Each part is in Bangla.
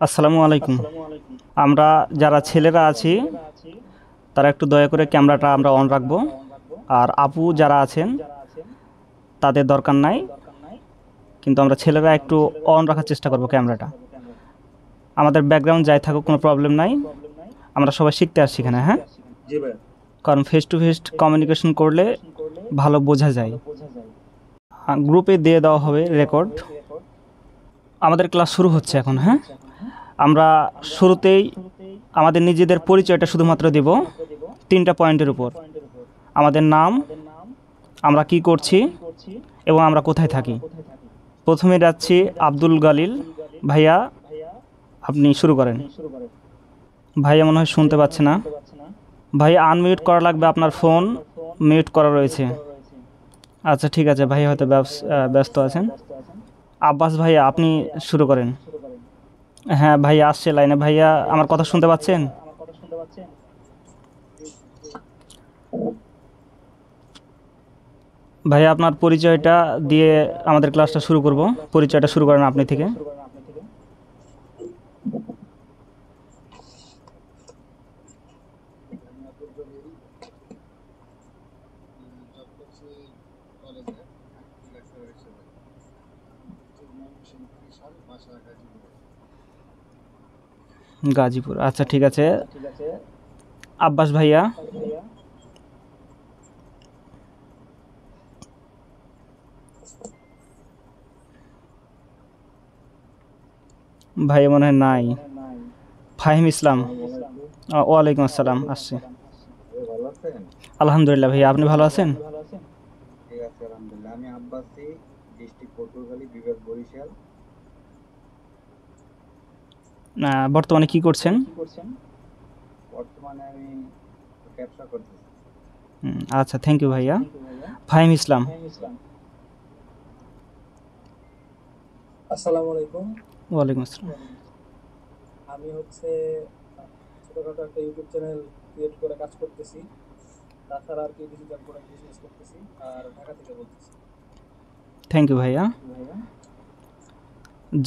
আসসালামু আলাইকুম। আমরা যারা ছেলেরা আছি তারা একটু দয়া করে ক্যামেরাটা আমরা অন রাখবো। আর আপু যারা আছেন তাদের দরকার নাই, কিন্তু আমরা ছেলেরা একটু অন রাখার চেষ্টা করব ক্যামেরাটা। আমাদের ব্যাকগ্রাউন্ড যাই থাকুক কোনো প্রবলেম নাই, আমরা সবাই শিখতে আসছি এখানে, হ্যাঁ। জি ভাই। কারণ ফেস টু ফেস কমিউনিকেশন করলে ভালো বোঝা যায়। গ্রুপে দিয়ে দেওয়া হবে রেকর্ড। আমাদের ক্লাস শুরু হচ্ছে এখন, হ্যাঁ। আমরা শুরুতেই আমাদের নিজেদের পরিচয়টা শুধুমাত্র দেব 3টা পয়েন্টের উপর: আমাদের নাম, আমরা কি করছি এবং আমরা কোথায় থাকি। প্রথমে যাচ্ছি আব্দুল গালিল ভাইয়া, আপনি শুরু করেন। ভাইয়া মনে হয় শুনতে পাচ্ছে না। ভাই আনমিউট করা লাগবে, আপনার ফোন মিউট করা রয়েছে। আচ্ছা ঠিক আছে, ভাই হয়তো ব্যস্ত আছেন। আব্বাস ভাইয়া আপনি শুরু করেন। হ্যাঁ ভাইয়া আসছে লাইনে। ভাইয়া আমার কথা শুনতে পাচ্ছেন? ভাইয়া আপনার পরিচয়টা দিয়ে আমাদের ক্লাসটা শুরু করব। পরিচয়টা শুরু করেন আপনি থেকে। গাজীপুর, আচ্ছা ঠিক আছে। আব্বাস ভাইয়া। ভাইয়া মনে হয় নাই। ফাহিম ইসলাম। ওয়ালাইকুম আসসালাম, আসছে। ভালো আছেন? আলহামদুলিল্লাহ ভাইয়া, আপনি ভালো আছেন? ঠিক আছে, আলহামদুলিল্লাহ। আমি আব্বাসী, ডিস্ট্রিক্ট পটুয়াখালী, বিভাগ বরিশাল। বর্তমানে কি করছেন? বর্তমানে আমি ব্যবসা করতেছি। আচ্ছা, থ্যাংক ইউ ভাইয়া। ফাহিম ইসলাম। আসসালামু আলাইকুম। ওয়ালাইকুম আসসালাম। আমি ছোটখাটো একটা ইউটিউব চ্যানেল ক্রিয়েট করে কাজ করতেছি। তাছাড়া আর কি ডিজিটাল প্রোডাক্ট বিজনেস করতেছি, আর ঢাকা থেকে বলতেছি। থ্যাংক ইউ ভাইয়া।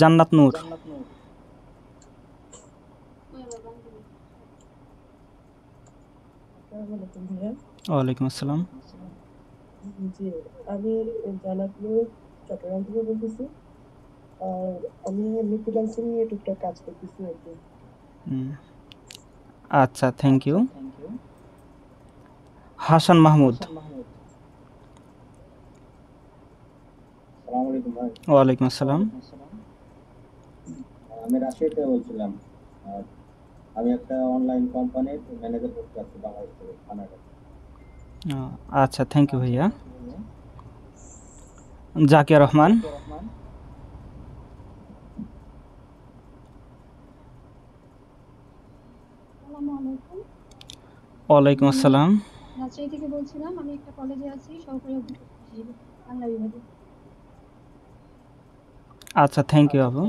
জান্নাত নূর। ওয়ালাইকুম আসসালাম। জি, আমি জান্নাত নূর চট্টগ্রাম থেকে বলতেছি। আর আমি ফ্রিল্যান্সিং নিয়ে টুকটাক কাজ করতেছি আর কি। আচ্ছা, থ্যাংক ইউ। হাসান মাহমুদ। আসসালামু আলাইকুম ভাই। ওয়ালাইকুম আসসালাম। আমি রাজশাহী থেকে বলছিলাম। আর আমি একটা অনলাইন কোম্পানির ম্যানেজার করতে আছি বাংলাদেশ থেকে, কানাডা। আচ্ছা, থ্যাংক ইউ ভাইয়া। জাকিয়া রহমান। আসসালামু আলাইকুম। ওয়ালাইকুম আসসালাম। রাজশাহী থেকে বলছিলাম, আমি একটা কলেজে আছি সহকারী অধ্যাপক হিসেবে, বাংলা বিভাগে। আচ্ছা, থ্যাংক ইউ আপু।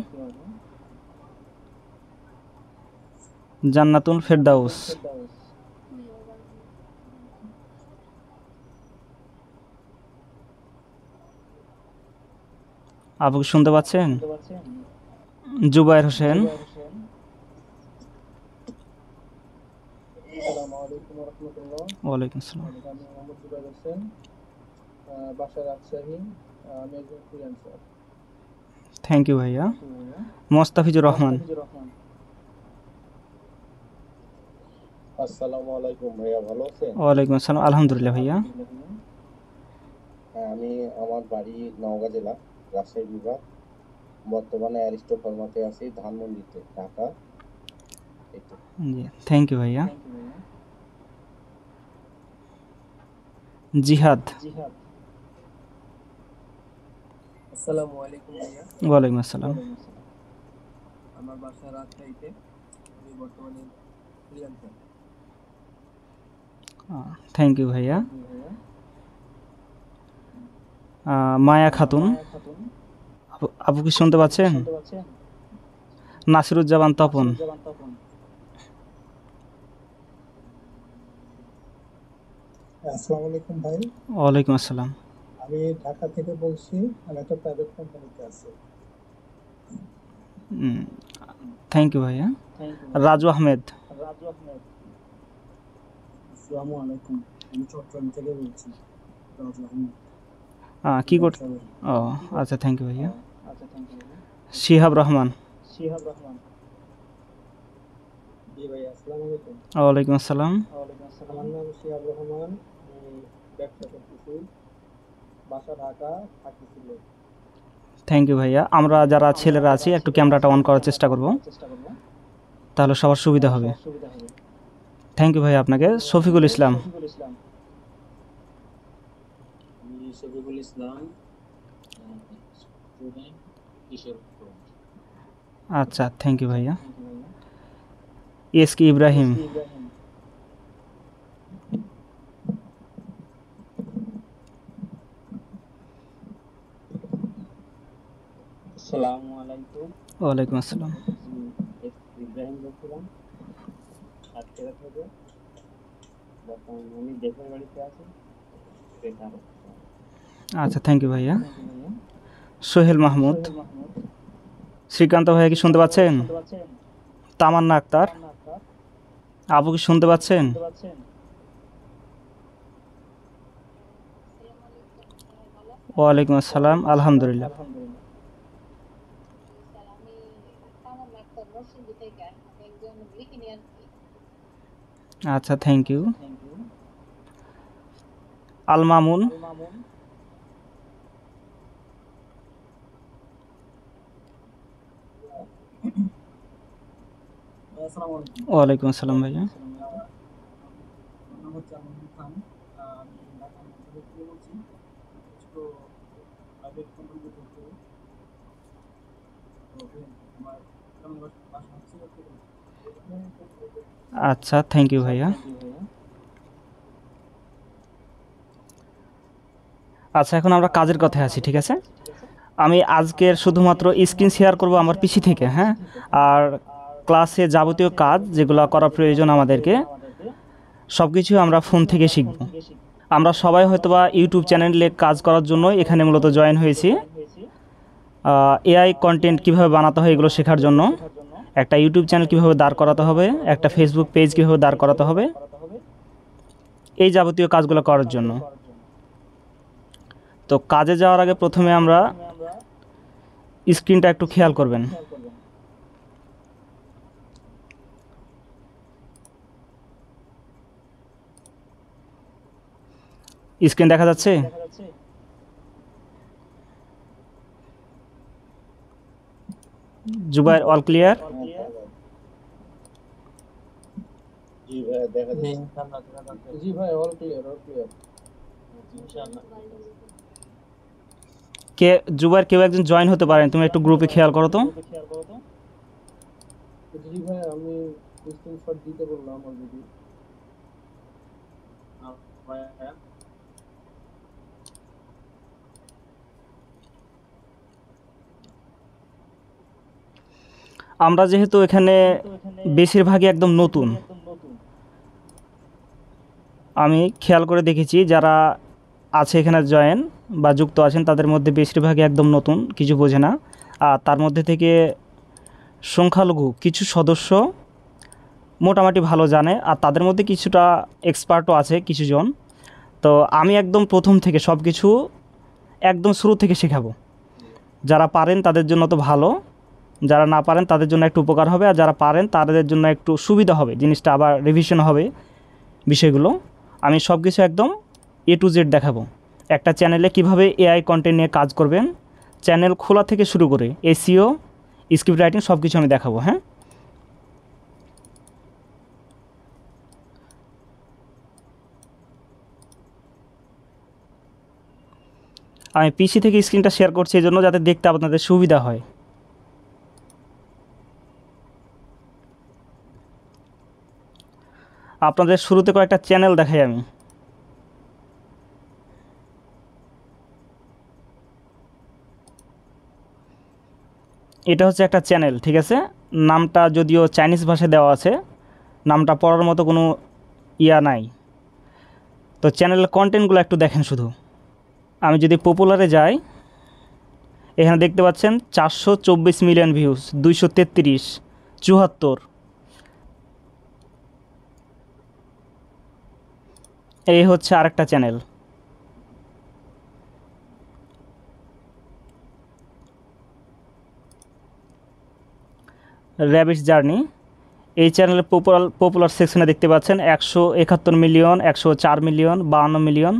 জান্নাতুল ফেরদাউস। আপু কি শুনতে পাচ্ছেন? জুবায়ের হোসেন। আসসালামু আলাইকুম ওয়া রাহমাতুল্লাহ। ওয়ালাইকুম আসসালাম। আমি মোহাম্মদ জুবাইর হোসেন, বাসা রাজশাহী। আমি একজন ফ্রিল্যান্সার। থ্যাংক ইউ ভাইয়া। মোস্তাফিজুর রহমান। আসসালামু আলাইকুম ভাইয়া, ভালো আছেন? ওয়ালাইকুম আসসালাম, আলহামদুলিল্লাহ ভাইয়া। হ্যাঁ, আমার বাড়ি নওগাঁ জেলা, রাজশাহী বিভাগ। বর্তমানে অ্যারিস্টো ফার্মাতে আছি, ধানমন্ডিতে, ঢাকা। জি, থ্যাংক ইউ ভাইয়া। জিহাদ। আসসালামু আলাইকুম ভাইয়া। ওয়ালাইকুম আসসালাম। আমার বাসা রাজশাহীতে। আমি বর্তমানে ফ্রিল্যান্সার। থ্যাংক ইউ ভাইয়া। মায়া খাতুন। আপু কি শুনতে পাচ্ছেন? নাসিরুজ্জামান তপন। আসসালামু আলাইকুম ভাই। ওয়ালাইকুম আসসালাম। আমি ঢাকা থেকে বলছি। আমি একটা প্রাইভেট কোম্পানিতে আছি। থ্যাংক ইউ ভাইয়া। রাজু আহমেদ। আসসালামু আলাইকুম, আমি চট্টগ্রাম থেকে বলছি, রাজু আহমেদ। কি কর ও আচ্ছা, থ্যাংক ইউ ভাইয়া। শিহাব রহমান। জি ভাই, আসসালামু আলাইকুম। ওয়ালাইকুম আসসালাম। আমার নাম শিহাব রহমান, আমি ব্যবসা করতেছি, বাসা ঢাকা, থাকি সিলেট। থ্যাংক ইউ ভাইয়া। আমরা যারা ছেলেরা আছি একটু ক্যামেরাটা অন করার চেষ্টা করব, তাহলে সবার সুবিধা হবে। থ্যাংক ইউ ভাইয়া আপনাকে। শফিকুল ইসলাম। আমি শফিকুল ইসলাম, স্টুডেন্ট, কিশোর। আচ্ছা, থ্যাংক ইউ ভাইয়া। S K Ibrahim. আসসালামু আলাইকুম, ওয়ালাইকুম আসসালাম। ইব্রাহিম বলছিলাম, সাতক্ষীরা থেকে। বর্তমানে আমি দেশের বাড়িতে আছি, বেকার। আচ্ছা, থ্যাংক ইউ ভাইয়া। সোহেল মাহমুদ। শ্রীকান্ত ভাইয়া কি শুনতে পাচ্ছেন? তামান্না আক্তার আপু কি শুনতে পাচ্ছেন? ওয়ালাইকুম আসসালাম, আলহামদুলিল্লাহ। আচ্ছা, থ্যাংক ইউ। আল মামুন। আসসালামু আলাইকুম। ওয়ালাইকুম আসসালাম ভাইয়া। আমার নাম হচ্ছে আমিনুল খান, আমি ঢাকা মহানগর থেকে বলছি, কিছু প্রাইভেট কোম্পানিতে জব করি। তো আমার বাসা হচ্ছে আচ্ছা, থ্যাংক ইউ ভাইয়া। আচ্ছা, এখন আমরা কাজের কথায় আছি, ঠিক আছে? আমি আজকের শুধুমাত্র স্ক্রিন শেয়ার করব আমার পিসি থেকে, হ্যাঁ। আর ক্লাসে যাবতীয় কাজ যেগুলো করা প্রয়োজন আমাদেরকে, সব কিছু আমরা ফোন থেকে শিখব। আমরা সবাই হয়তোবা ইউটিউব চ্যানেলে কাজ করার জন্য এখানে মূলত জয়েন হয়েছি। এআই কন্টেন্ট কীভাবে বানাতে হয় এগুলো শেখার জন্য, একটা ইউটিউব চ্যানেল কীভাবে দাঁড় করাতে হবে, একটা ফেসবুক পেজ কীভাবে দাঁড় করাতে হবে, এই যাবতীয় কাজগুলো করার জন্য। তো কাজে যাওয়ার আগে প্রথমে আমরা স্ক্রিনটা একটু খেয়াল করবেন। স্ক্রিন দেখা যাচ্ছে? Jubair, all clear? জি ভাই, দেখা যাচ্ছে। জি ভাই, অল ক্লিয়ার, অল ক্লিয়ার। কে জুবাইর, কেউ একজন জয়েন হতে পারেন, তুমি একটু গ্রুপে খেয়াল করো তো। জি ভাই, আমি স্ক্রিনশট দিতে বললাম অলরেডি। আমরা যেহেতু এখানে বেশিরভাগই একদম নতুন, আমি খেয়াল করে দেখেছি যারা আছে এখানে জয়েন বা যুক্ত আছেন তাদের মধ্যে বেশিরভাগই একদম নতুন, কিছু বোঝে না। আর তার মধ্যে থেকে সংখ্যালঘু কিছু সদস্য মোটামুটি ভালো জানে, আর তাদের মধ্যে কিছুটা এক্সপার্টও আছে কিছুজন। তো আমি একদম প্রথম থেকে সব কিছু একদম শুরু থেকে শেখাবো। যারা পারেন তাদের জন্য তো ভালো, যারা না পারেন তাদের জন্য একটু উপকার হবে, আর যারা পারেন তাদের জন্য একটু সুবিধা হবে, জিনিসটা আবার রিভিশন হবে বিষয়গুলো। আমি সব কিছু একদম A to Z দেখাবো। একটা চ্যানেলে কিভাবে এআই কন্টেন্ট নিয়ে কাজ করবেন, চ্যানেল খোলা থেকে শুরু করে SEO, স্ক্রিপ্ট রাইটিং সব কিছু আমি দেখাবো, হ্যাঁ। আমি পিসি থেকে স্ক্রিনটা শেয়ার করছি এই জন্য যাতে দেখতে আপনাদের সুবিধা হয়। আপনাদের শুরুতে কয়েকটা চ্যানেল দেখাই আমি। এটা হচ্ছে একটা চ্যানেল, ঠিক আছে। নামটা যদিও চাইনিজ ভাষায় দেওয়া আছে, নামটা পড়ার মতো কোনো ইয়া নাই। তো চ্যানেলের কন্টেন্টগুলো একটু দেখেন শুধু। আমি যদি পপুলারে যাই, এখানে দেখতে পাচ্ছেন 424 মিলিয়ন ভিউজ, 233 74। এই হচ্ছে আরেকটা চ্যানেল। Rabbits journey. এই চ্যানেলের পপুলার সেকশনে দেখতে পাচ্ছেন 171 মিলিয়ন, 104 মিলিয়ন, 52 মিলিয়ন।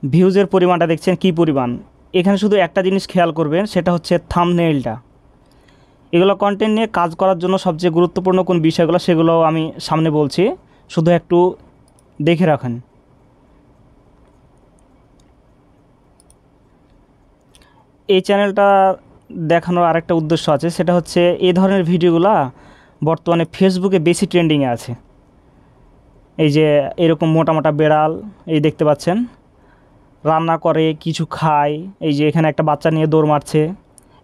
ভিউজের পরিমাণটা দেখছেন কী পরিমাণ। এখানে শুধু একটা জিনিস খেয়াল করবেন, সেটা হচ্ছে থাম্বনেইলটা। এগুলো কন্টেন্ট নিয়ে কাজ করার জন্য সবচেয়ে গুরুত্বপূর্ণ কোন বিষয়গুলো সেগুলো আমি সামনে বলছি, শুধু একটু দেখে রাখেন। এই চ্যানেলটা দেখানোর আরেকটা উদ্দেশ্য আছে, সেটা হচ্ছে এই ধরনের ভিডিওগুলো বর্তমানে ফেসবুকে বেশি ট্রেন্ডিংয়ে আছে। এই যে এরকম মোটা মোটা বেড়াল এই দেখতে পাচ্ছেন, রান্না করে কিছু খায়, এই যে এখানে একটা বাচ্চা নিয়ে দৌড় মারছে,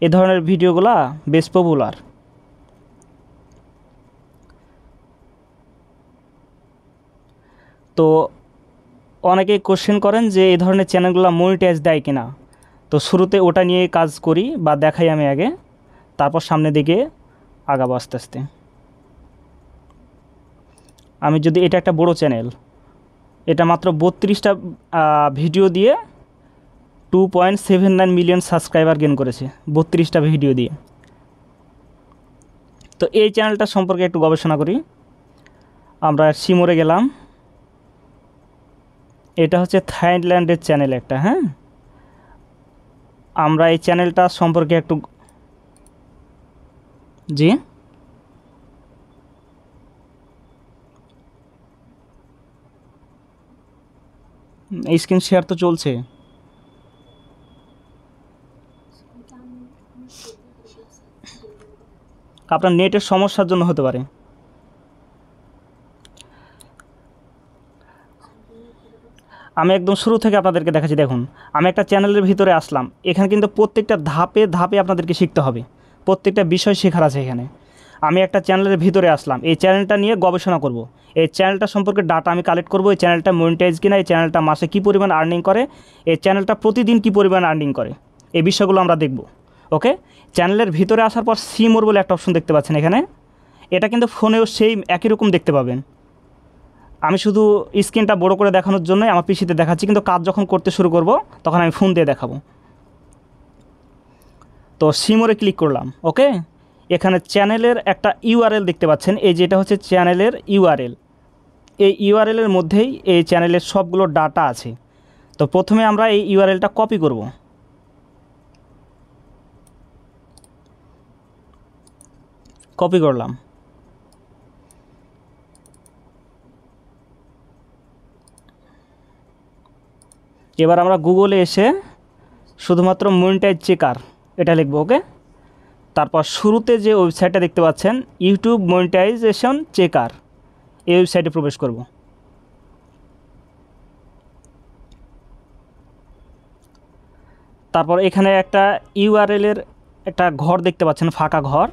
এই ধরনের ভিডিওগুলো বেশ পপুলার। তো অনেকেই কোশ্চেন করেন যে এই ধরনের চ্যানেলগুলো মনিটাইজ দেয় কিনা। তো শুরুতে ওটা নিয়ে কাজ করি বা দেখাই আমি আগে, তারপর সামনে দিকে আগাবো আস্তে আস্তে। আমি যদি এটা একটা বড় চ্যানেল, এটা মাত্র 32টা ভিডিও দিয়ে 2.79 মিলিয়ন সাবস্ক্রাইবার গেইন করেছে, 32টা ভিডিও দিয়ে। তো এই চ্যানেলটা সম্পর্কে একটু গবেষণা করি। আমরা সিমোরে গেলাম। এটা হচ্ছে থাইল্যান্ডের চ্যানেল একটা, হ্যাঁ। আমরা এই চ্যানেলটা সম্পর্কে একটু, জি স্ক্রিন শেয়ার তো চলছে। আপনার নেটের সমস্যার জন্য হতে পারে। আমি একদম শুরু থেকে আপনাদেরকে দেখাচ্ছি। দেখুন, আমি একটা চ্যানেলের ভিতরে আসলাম। এখানে কিন্তু প্রত্যেকটা ধাপে ধাপে আপনাদেরকে শিখতে হবে, প্রত্যেকটা বিষয় শেখার আছে এখানে। আমি একটা চ্যানেলের ভিতরে আসলাম, এই চ্যানেলটা নিয়ে গবেষণা করব, এই চ্যানেলটা সম্পর্কে ডাটা আমি কালেক্ট করব, এই চ্যানেলটা মনিটাইজ কিনা, এই চ্যানেলটা মাসে কী পরিমাণ আর্নিং করে, এই চ্যানেলটা প্রতিদিন কী পরিমাণ আর্নিং করে, এই বিষয়গুলো আমরা দেখব। ওকে, চ্যানেলের ভিতরে আসার পর সিমোর বলে একটা অপশন দেখতে পাচ্ছেন এখানে। এটা কিন্তু ফোনেও সেই একই রকম দেখতে পাবেন। আমি শুধু স্ক্রিনটা বড় করে দেখানোর জন্যই আমার পিসিতে দেখাচ্ছি, কিন্তু কাজ যখন করতে শুরু করব তখন আমি ফোন দিয়ে দেখাবো। তো সিমোরে ক্লিক করলাম। ওকে, এখানে চ্যানেলের একটা ইউআরএল দেখতে পাচ্ছেন, এই যেটা হচ্ছে চ্যানেলের ইউআরএল। এই ইউআরএলের মধ্যেই এই চ্যানেলের সবগুলো ডাটা আছে। তো প্রথমে আমরা এই ইউআরএলটা কপি করব। কপি করলাম। এবার আমরা গুগলে এসে শুধুমাত্র মনিটাইজ চেকার এটা লিখব। ওকে, তারপর শুরুতে যে ওয়েবসাইটটা দেখতে পাচ্ছেন ইউটিউব মনিটাইজেশন চেকার, এই ওয়েবসাইটে প্রবেশ করব। তারপর এখানে একটা ইউআরএলের একটা ঘর দেখতে পাচ্ছেন, ফাঁকা ঘর।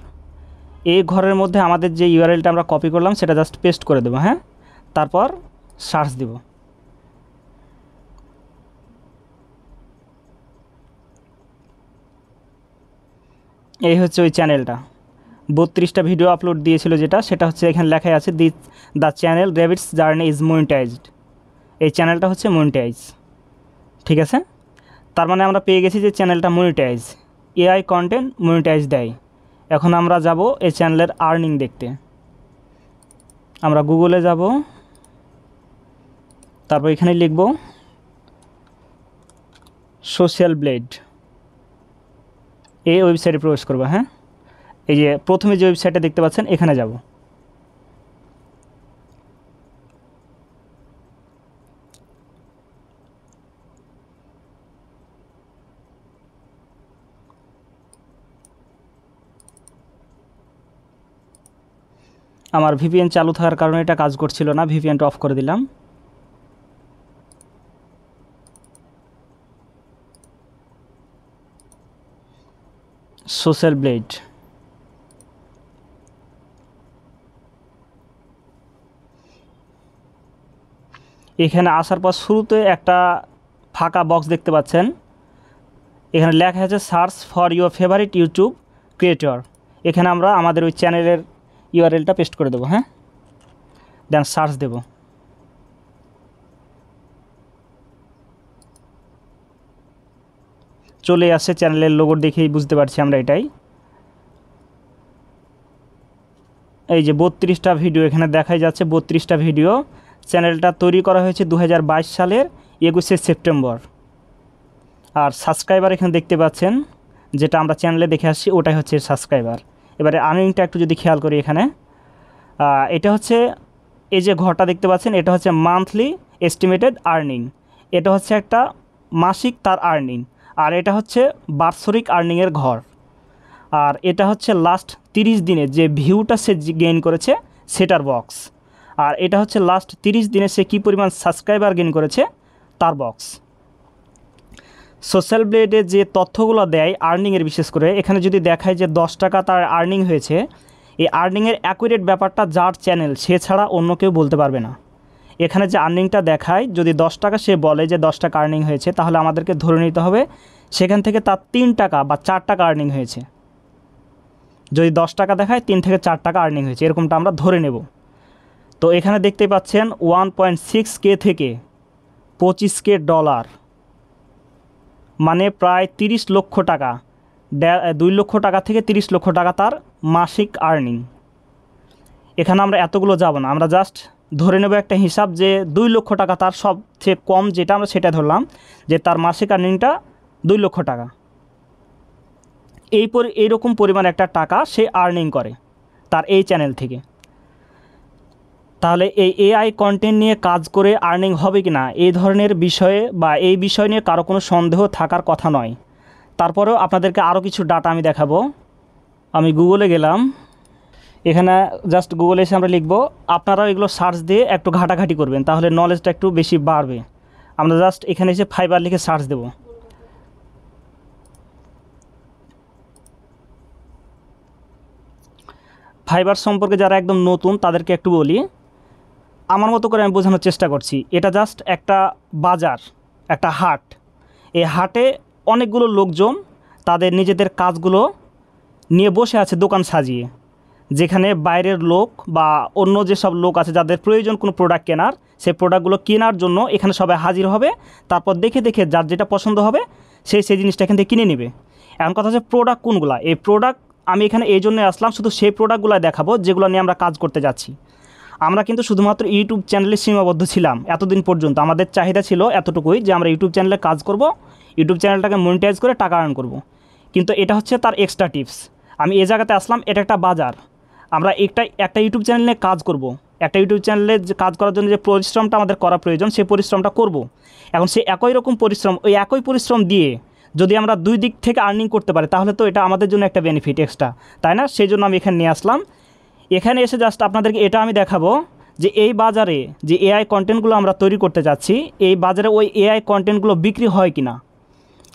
এই ঘরের মধ্যে আমাদের যে ইউআরএলটা আমরা কপি করলাম সেটা জাস্ট পেস্ট করে দেবো, হ্যাঁ। তারপর সার্চ দেব। এই হচ্ছে ওই চ্যানেলটা, 32টা ভিডিও আপলোড দিয়েছিল যেটা, সেটা হচ্ছে এখানে লেখাই আছে the channel rabbits journey is monetised. এই চ্যানেলটা হচ্ছে মনিটাইজ, ঠিক আছে। তার মানে আমরা পেয়ে গেছি যে চ্যানেলটা মনিটাইজ, এআই কন্টেন্ট মনিটাইজ দেয়। এখন আমরা যাব এই চ্যানেলের আর্নিং দেখতে। আমরা গুগলে যাব, তারপর এখানে লিখব সোশ্যাল ব্লেড, এই ওয়েবসাইটে প্রবেশ করব, হ্যাঁ। এই যে প্রথমে যে ওয়েবসাইটটা দেখতে পাচ্ছেন এখানে যাব। আমার ভিপিএন চালু থাকার কারণে এটা কাজ করছিল না, ভিপিএনটা অফ করে দিলাম। সোশ্যাল ব্লেড, এখানে আসার পর শুরুতে একটা ফাঁকা বক্স দেখতে পাচ্ছেন, এখানে লেখা আছে search for your favourite YouTube creator. এখানে আমরা আমাদের ওই চ্যানেলের ইউআরএলটা পেস্ট করে দেবো, হ্যাঁ, দেন সার্চ দেব। চলে আসছে, চ্যানেলের লোগো দেখেই বুঝতে পারছি আমরা এটাই। এই যে 32টা ভিডিও এখানে দেখাই যাচ্ছে, 32টা ভিডিও। চ্যানেলটা তৈরি করা হয়েছে 2022 সালের 21শে সেপ্টেম্বর। আর সাবস্ক্রাইবার এখানে দেখতে পাচ্ছেন, যেটা আমরা চ্যানেলে দেখে আসছি ওটাই হচ্ছে সাবস্ক্রাইবার। এবারে আর্নিংটা একটু যদি খেয়াল করি এখানে, এটা হচ্ছে এই যে ঘরটা দেখতে পাচ্ছেন, এটা হচ্ছে মান্থলি এস্টিমেটেড আর্নিং। এটা হচ্ছে একটা মাসিক তার আর্নিং, আর এটা হচ্ছে বাৎসরিক আর্নিংয়ের ঘর। আর এটা হচ্ছে লাস্ট 30 দিনে যে ভিউটা সে গেইন করেছে সেটার বক্স। আর এটা হচ্ছে লাস্ট 30 দিনে সে কী পরিমাণ সাবস্ক্রাইবার গেইন করেছে তার বক্স। সোশ্যাল ব্লেডে যে তথ্যগুলো দেয় আর্নিংয়ের, বিশেষ করে এখানে যদি দেখায় যে 10 টাকা তার আর্নিং হয়েছে, এই আর্নিংয়ের অ্যাকুরেট ব্যাপারটা যার চ্যানেল সে ছাড়া অন্য কেউ বলতে পারবে না। এখানে যে আর্নিংটা দেখায়, যদি 10 টাকা সে বলে যে 10 টাকা আর্নিং হয়েছে, তাহলে আমাদেরকে ধরে নিতে হবে সেখান থেকে তার 3 টাকা বা 4 টাকা আর্নিং হয়েছে। যদি 10 টাকা দেখায় 3 থেকে 4 টাকা আর্নিং হয়েছে, এরকমটা আমরা ধরে নেব। তো এখানে দেখতে পাচ্ছেন 1.6K থেকে 25K ডলার, মানে প্রায় 30 লক্ষ টাকা, 2 লক্ষ টাকা থেকে 30 লক্ষ টাকা তার মাসিক আর্নিং। এখানে আমরা এতগুলো যাব না, আমরা জাস্ট ধরে নেব একটা হিসাব যে 2 লক্ষ টাকা তার সবচেয়ে কম যেটা, আমরা সেটা ধরলাম যে তার মাসিক আর্নিংটা 2 লক্ষ টাকা। এইরকম পরিমাণ একটা টাকা সে আর্নিং করে তার এই চ্যানেল থেকে। তাহলে এই এআই কন্টেন্ট নিয়ে কাজ করে আর্নিং হবে কি না, এই ধরনের বিষয়ে বা এই বিষয় নিয়ে কারো কোনো সন্দেহ থাকার কথা নয়। তারপরেও আপনাদেরকে আরও কিছু ডাটা আমি দেখাবো। আমি গুগলে গেলাম, এখানে জাস্ট গুগলে এসে আমরা লিখব, আপনারাও এগুলো সার্চ দিয়ে একটু ঘাটাঘাটি করবেন, তাহলে নলেজটা একটু বেশি বাড়বে। আমরা জাস্ট এখানে এসে ফাইবার লিখে সার্চ দেব। ফাইবার সম্পর্কে যারা একদম নতুন তাদেরকে একটু বলি, আমার মতো করে আমি বোঝানোর চেষ্টা করছি। এটা জাস্ট একটা বাজার, একটা হাট। এই হাটে অনেকগুলো লোকজন তাদের নিজেদের কাজগুলো নিয়ে বসে আছে দোকান সাজিয়ে, যেখানে বাইরের লোক বা অন্য যেসব লোক আছে যাদের প্রয়োজন কোনো প্রোডাক্ট কেনার, সেই প্রোডাক্টগুলো কেনার জন্য এখানে সবাই হাজির হবে। তারপর দেখে দেখে যার যেটা পছন্দ হবে সেই জিনিসটা এখান থেকে কিনে নেবে। এখন কথা হচ্ছে প্রোডাক্ট কোনগুলো। এই প্রোডাক্ট আমি এখানে এই জন্যই আসলাম, শুধু সেই প্রোডাক্টগুলো দেখাবো যেগুলো নিয়ে আমরা কাজ করতে যাচ্ছি। আমরা কিন্তু শুধুমাত্র ইউটিউব চ্যানেলে সীমাবদ্ধ ছিলাম এতদিন পর্যন্ত। আমাদের চাহিদা ছিল এতটুকুই যে আমরা ইউটিউব চ্যানেলে কাজ করব, ইউটিউব চ্যানেলটাকে মনিটাইজ করে টাকা আর্ন করব। কিন্তু এটা হচ্ছে তার এক্সট্রা টিপস। আমি এই জায়গাতে আসলাম, এটা একটা বাজার। আমরা একটা ইউটিউব চ্যানেল নিয়ে কাজ করব। একটা ইউটিউব চ্যানেলে কাজ করার জন্য যে পরিশ্রমটা আমাদের করা প্রয়োজন, সেই পরিশ্রমটা করব। এখন সেই একই রকম পরিশ্রম, ওই একই পরিশ্রম দিয়ে যদি আমরা 2 দিক থেকে আর্নিং করতে পারি, তাহলে তো এটা আমাদের জন্য একটা বেনিফিট এক্সট্রা, তাই না? সেই জন্য আমি এখানে নিয়ে আসলাম। এখানে এসে জাস্ট আপনাদেরকে এটা আমি দেখাবো যে এই বাজারে যে এআই কন্টেন্টগুলো আমরা তৈরি করতে যাচ্ছি, এই বাজারে ওই এআই কন্টেন্টগুলো বিক্রি হয় কিনা,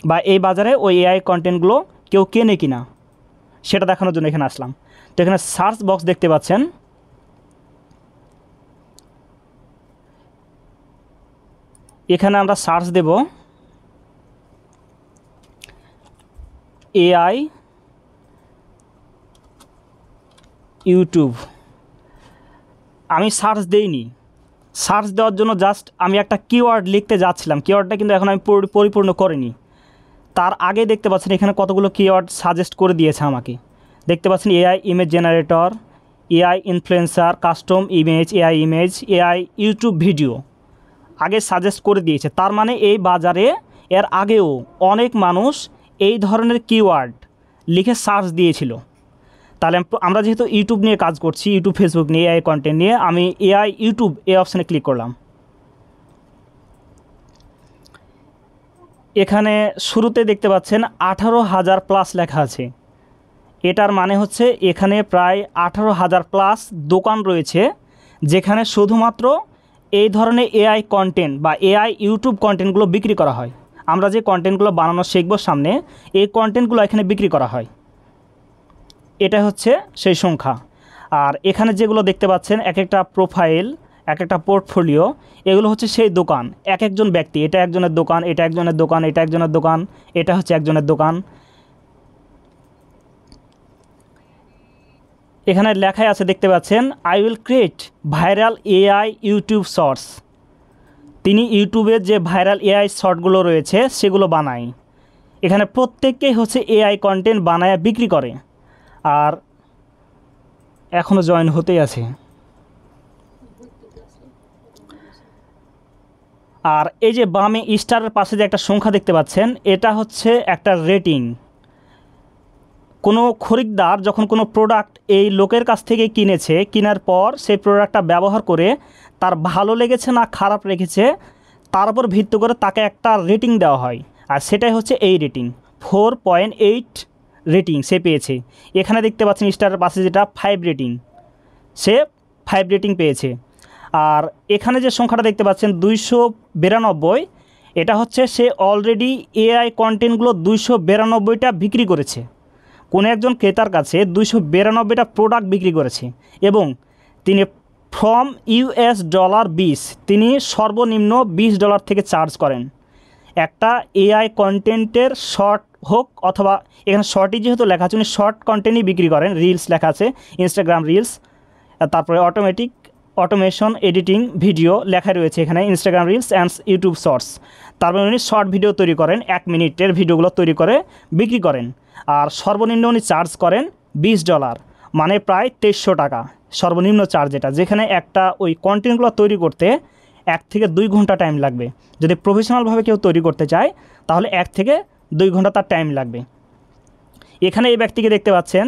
বা এই বাজারে ওই এআই কন্টেন্টগুলো কেউ কেনে কিনা, সেটা দেখানোর জন্য এখানে আসলাম। তো এখানে সার্চ বক্স দেখতে পাচ্ছেন, এখানে আমরা সার্চ দেব এআই ইউটিউব। আমি সার্চ দেইনি, সার্চ দেওয়ার জন্য জাস্ট আমি একটা কিওয়ার্ড লিখতে যাচ্ছিলাম। কিওয়ার্ডটা কিন্তু এখন আমি পরিপূর্ণ করিনি। তার আগে দেখতে পাচ্ছেন এখানে কতগুলো কিওয়ার্ড সাজেস্ট করে দিয়েছে আমাকে। দেখতে পাচ্ছেন AI image generator, AI influencer, custom image, AI image, AI YouTube video আগে সাজেস্ট করে দিয়েছে। তার মানে এই বাজারে এর আগেও অনেক মানুষ এই ধরনের কিওয়ার্ড লিখে সার্চ দিয়েছিল। তাহলে আমরা যেহেতু ইউটিউব নিয়ে কাজ করছি, ইউটিউব ফেসবুক নিয়ে এআই কন্টেন্ট নিয়ে, আমি এআই ইউটিউব এই অপশানে ক্লিক করলাম। এখানে শুরুতে দেখতে পাচ্ছেন 18,000 প্লাস লেখা আছে। এটার মানে হচ্ছে এখানে প্রায় 18,000 প্লাস দোকান রয়েছে যেখানে শুধুমাত্র এই ধরনের এআই কন্টেন্ট বা এআই ইউটিউব কন্টেন্টগুলো বিক্রি করা হয়। আমরা যে কন্টেন্টগুলো বানানো শিখব সামনে, এই কন্টেন্টগুলো এখানে বিক্রি করা হয়। এটা হচ্ছে সেই সংখ্যা। আর এখানে যেগুলো দেখতে পাচ্ছেন এক একটা প্রোফাইল, এক একটা পোর্টফোলিও, এগুলো হচ্ছে সেই দোকান, এক একজন ব্যক্তি। এটা একজনের দোকান, এটা একজনের দোকান, এটা একজনের দোকান, এটা হচ্ছে একজনের দোকান। এখানে লেখাই আছে দেখতে পাচ্ছেন, I will create viral AI YouTube shorts. তিনি ইউটিউবের যে ভাইরাল এআই শর্টগুলো রয়েছে সেগুলো বানায়। এখানে প্রত্যেককেই হচ্ছে এআই কন্টেন্ট বানায় বিক্রি করে, আর এখনও জয়েন হতেই আছে। আর এই যে বামে স্টারের পাশে যে একটা সংখ্যা দেখতে পাচ্ছেন, এটা হচ্ছে একটা রেটিং। কোনো খরিদ্দার যখন কোনো প্রোডাক্ট এই লোকের কাছ থেকে কিনেছে, কেনার পর সেই প্রোডাক্টটা ব্যবহার করে তার ভালো লেগেছে না খারাপ লেগেছে, তার উপর ভিত্তি করে তাকে একটা রেটিং দেওয়া হয়, আর সেটাই হচ্ছে এই রেটিং। 4.8 রেটিং সে পেয়েছে। এখানে দেখতে পাচ্ছেন স্টারের পাশে যেটা 5 রেটিং, সে 5 রেটিং পেয়েছে। আর এখানে যে সংখ্যাটা দেখতে পাচ্ছেন 292, এটা হচ্ছে সে অলরেডি এআই কন্টেন্টগুলো 292টা বিক্রি করেছে। কোনো একজন ক্রেতার কাছে 292টা প্রোডাক্ট বিক্রি করেছে, এবং তিনি ফ্রম $20 তিনি সর্বনিম্ন $20 থেকে চার্জ করেন। একটা এআই কন্টেন্টের শর্ট হোক, অথবা এখানে শর্টই যেহেতু লেখা আছে উনি শর্ট কন্টেন্টই বিক্রি করেন, রিলস লেখা আছে, ইনস্টাগ্রাম রিলস, তারপরে অটোমেশন এডিটিং ভিডিও লেখা রয়েছে এখানে, Instagram reels and YouTube shorts. তারপরে উনি শর্ট ভিডিও তৈরি করেন, 1 মিনিটের ভিডিওগুলো তৈরি করে বিক্রি করেন। আর সর্বনিম্ন উনি চার্জ করেন $20, মানে প্রায় 2300 টাকা সর্বনিম্ন চার্জ, এটা যেখানে একটা ওই কন্টেন্টগুলো তৈরি করতে 1 থেকে 2 ঘন্টা টাইম লাগবে। যদি প্রফেশনালভাবে কেউ তৈরি করতে চায় তাহলে 1 থেকে 2 ঘন্টা তার টাইম লাগবে। এখানে এই ব্যক্তিকে দেখতে পাচ্ছেন,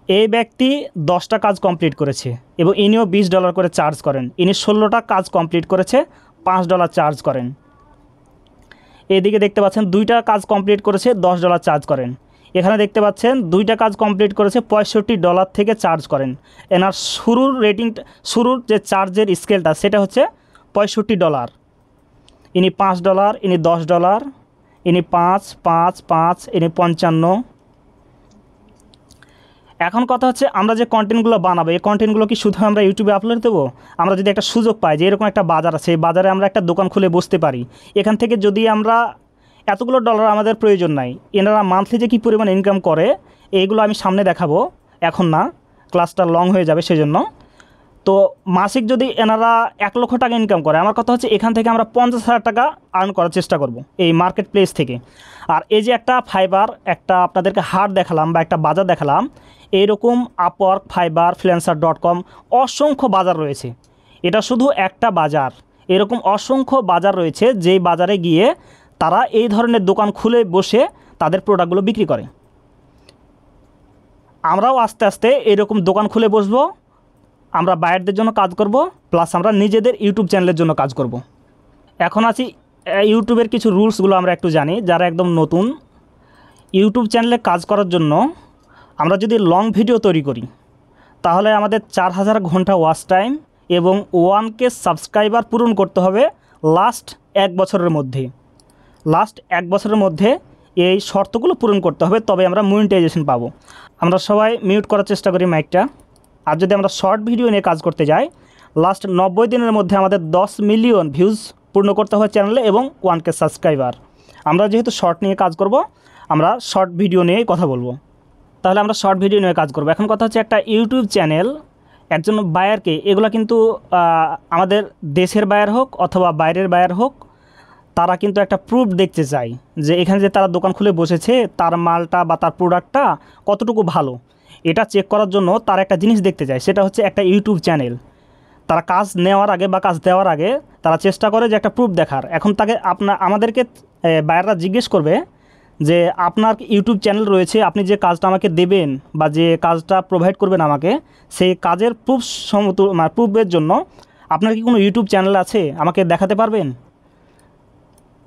এই ব্যক্তি 10টা কাজ কমপ্লিট করেছে এবং ইনিও $20 করে চার্জ করেন। ইনি 16টা কাজ কমপ্লিট করেছে, $5 চার্জ করেন। এদিকে দেখতে পাচ্ছেন 2টা কাজ কমপ্লিট করেছে, $10 চার্জ করেন। এখানে দেখতে পাচ্ছেন 2টা কাজ কমপ্লিট করেছে, $65 থেকে চার্জ করেন। এনার শুরুর যে চার্জের স্কেলটা সেটা হচ্ছে $65। ইনি $5, ইনি $10, ইনি 5, 5, 5, ইনি 55। এখন কথা হচ্ছে, আমরা যে কন্টেন্টগুলো বানাবো এই কন্টেন্টগুলো কি শুধু আমরা ইউটিউবে আপলোড দেবো? আমরা যদি একটা সুযোগ পাই যে এরকম একটা বাজার আছে, এই বাজারে আমরা একটা দোকান খুলে বসতে পারি, এখান থেকে যদি আমরা এতগুলো ডলার আমাদের প্রয়োজন নাই, এনারা মান্থলি যে কী পরিমাণ ইনকাম করে এইগুলো আমি সামনে দেখাবো, এখন না, ক্লাসটা লং হয়ে যাবে সেজন্য। তো মাসিক যদি এনারা 1 লক্ষ টাকা ইনকাম করে, আমার কথা হচ্ছে এখান থেকে আমরা 50,000 টাকা আর্ন করার চেষ্টা করব এই মার্কেট প্লেস থেকে। আর এই যে একটা ফাইবার, একটা আপনাদেরকে হাট দেখালাম বা একটা বাজার দেখালাম, এইরকম আপওয়ার্ক, ফাইবার, ফ্রিল্যান্সার.com অসংখ্য বাজার রয়েছে। এটা শুধু একটা বাজার, এরকম অসংখ্য বাজার রয়েছে যেই বাজারে গিয়ে তারা এই ধরনের দোকান খুলে বসে তাদের প্রোডাক্টগুলো বিক্রি করে। আমরাও আস্তে আস্তে এরকম দোকান খুলে বসবো, আমরা বায়ারদের জন্য কাজ করব, প্লাস আমরা নিজেদের ইউটিউব চ্যানেলের জন্য কাজ করব। এখন আছি ইউটিউবের কিছু রুলসগুলো আমরা একটু জানি, যারা একদম নতুন। ইউটিউব চ্যানেলে কাজ করার জন্য আমরা যদি লং ভিডিও তৈরি করি তাহলে আমাদের 4000 ঘন্টা ওয়াচ টাইম এবং 1K সাবস্ক্রাইবার পূরণ করতে হবে লাস্ট 1 বছরের মধ্যে। লাস্ট 1 বছরের মধ্যে এই শর্তগুলো পূরণ করতে হবে, তবে আমরা মনিটাইজেশন পাবো। আমরা সবাই মিউট করার চেষ্টা করি মাইকটা। আর যদি আমরা শর্ট ভিডিও নিয়ে কাজ করতে যাই, লাস্ট 90 দিনের মধ্যে আমাদের 10 মিলিয়ন ভিউজ পূর্ণ করতে হবে চ্যানেলে এবং 1K সাবস্ক্রাইবার। আমরা যেহেতু শর্ট নিয়ে কাজ করব, আমরা শর্ট ভিডিও নিয়েই কথা বলবো। তাহলে আমরা শর্ট ভিডিও নিয়ে কাজ করব। এখন কথা হচ্ছে, একটা ইউটিউব চ্যানেল একজন বায়ারকে, এগুলো কিন্তু আমাদের দেশের বায়ার হোক অথবা বাইরের বায়ার হোক, তারা কিন্তু একটা প্রুফ দেখতে চায় যে এখানে যে তারা দোকান খুলে বসেছে তার মালটা বা তার প্রোডাক্টটা কতটুকু ভালো, এটা চেক করার জন্য তারা একটা জিনিস দেখতে চায়, সেটা হচ্ছে একটা ইউটিউব চ্যানেল। তারা কাজ নেওয়ার আগে বা কাজ দেওয়ার আগে তারা চেষ্টা করে যে একটা প্রুফ দেখার। এখন তাকে আমাদেরকে বায়াররা জিজ্ঞেস করবে যে আপনার ইউটিউব চ্যানেল রয়েছে, আপনি যে কাজটা আমাকে দেবেন বা যে কাজটা প্রোভাইড করবেন আমাকে, সেই কাজের প্রুফের জন্য আপনার কি কোনো ইউটিউব চ্যানেল আছে, আমাকে দেখাতে পারবেন?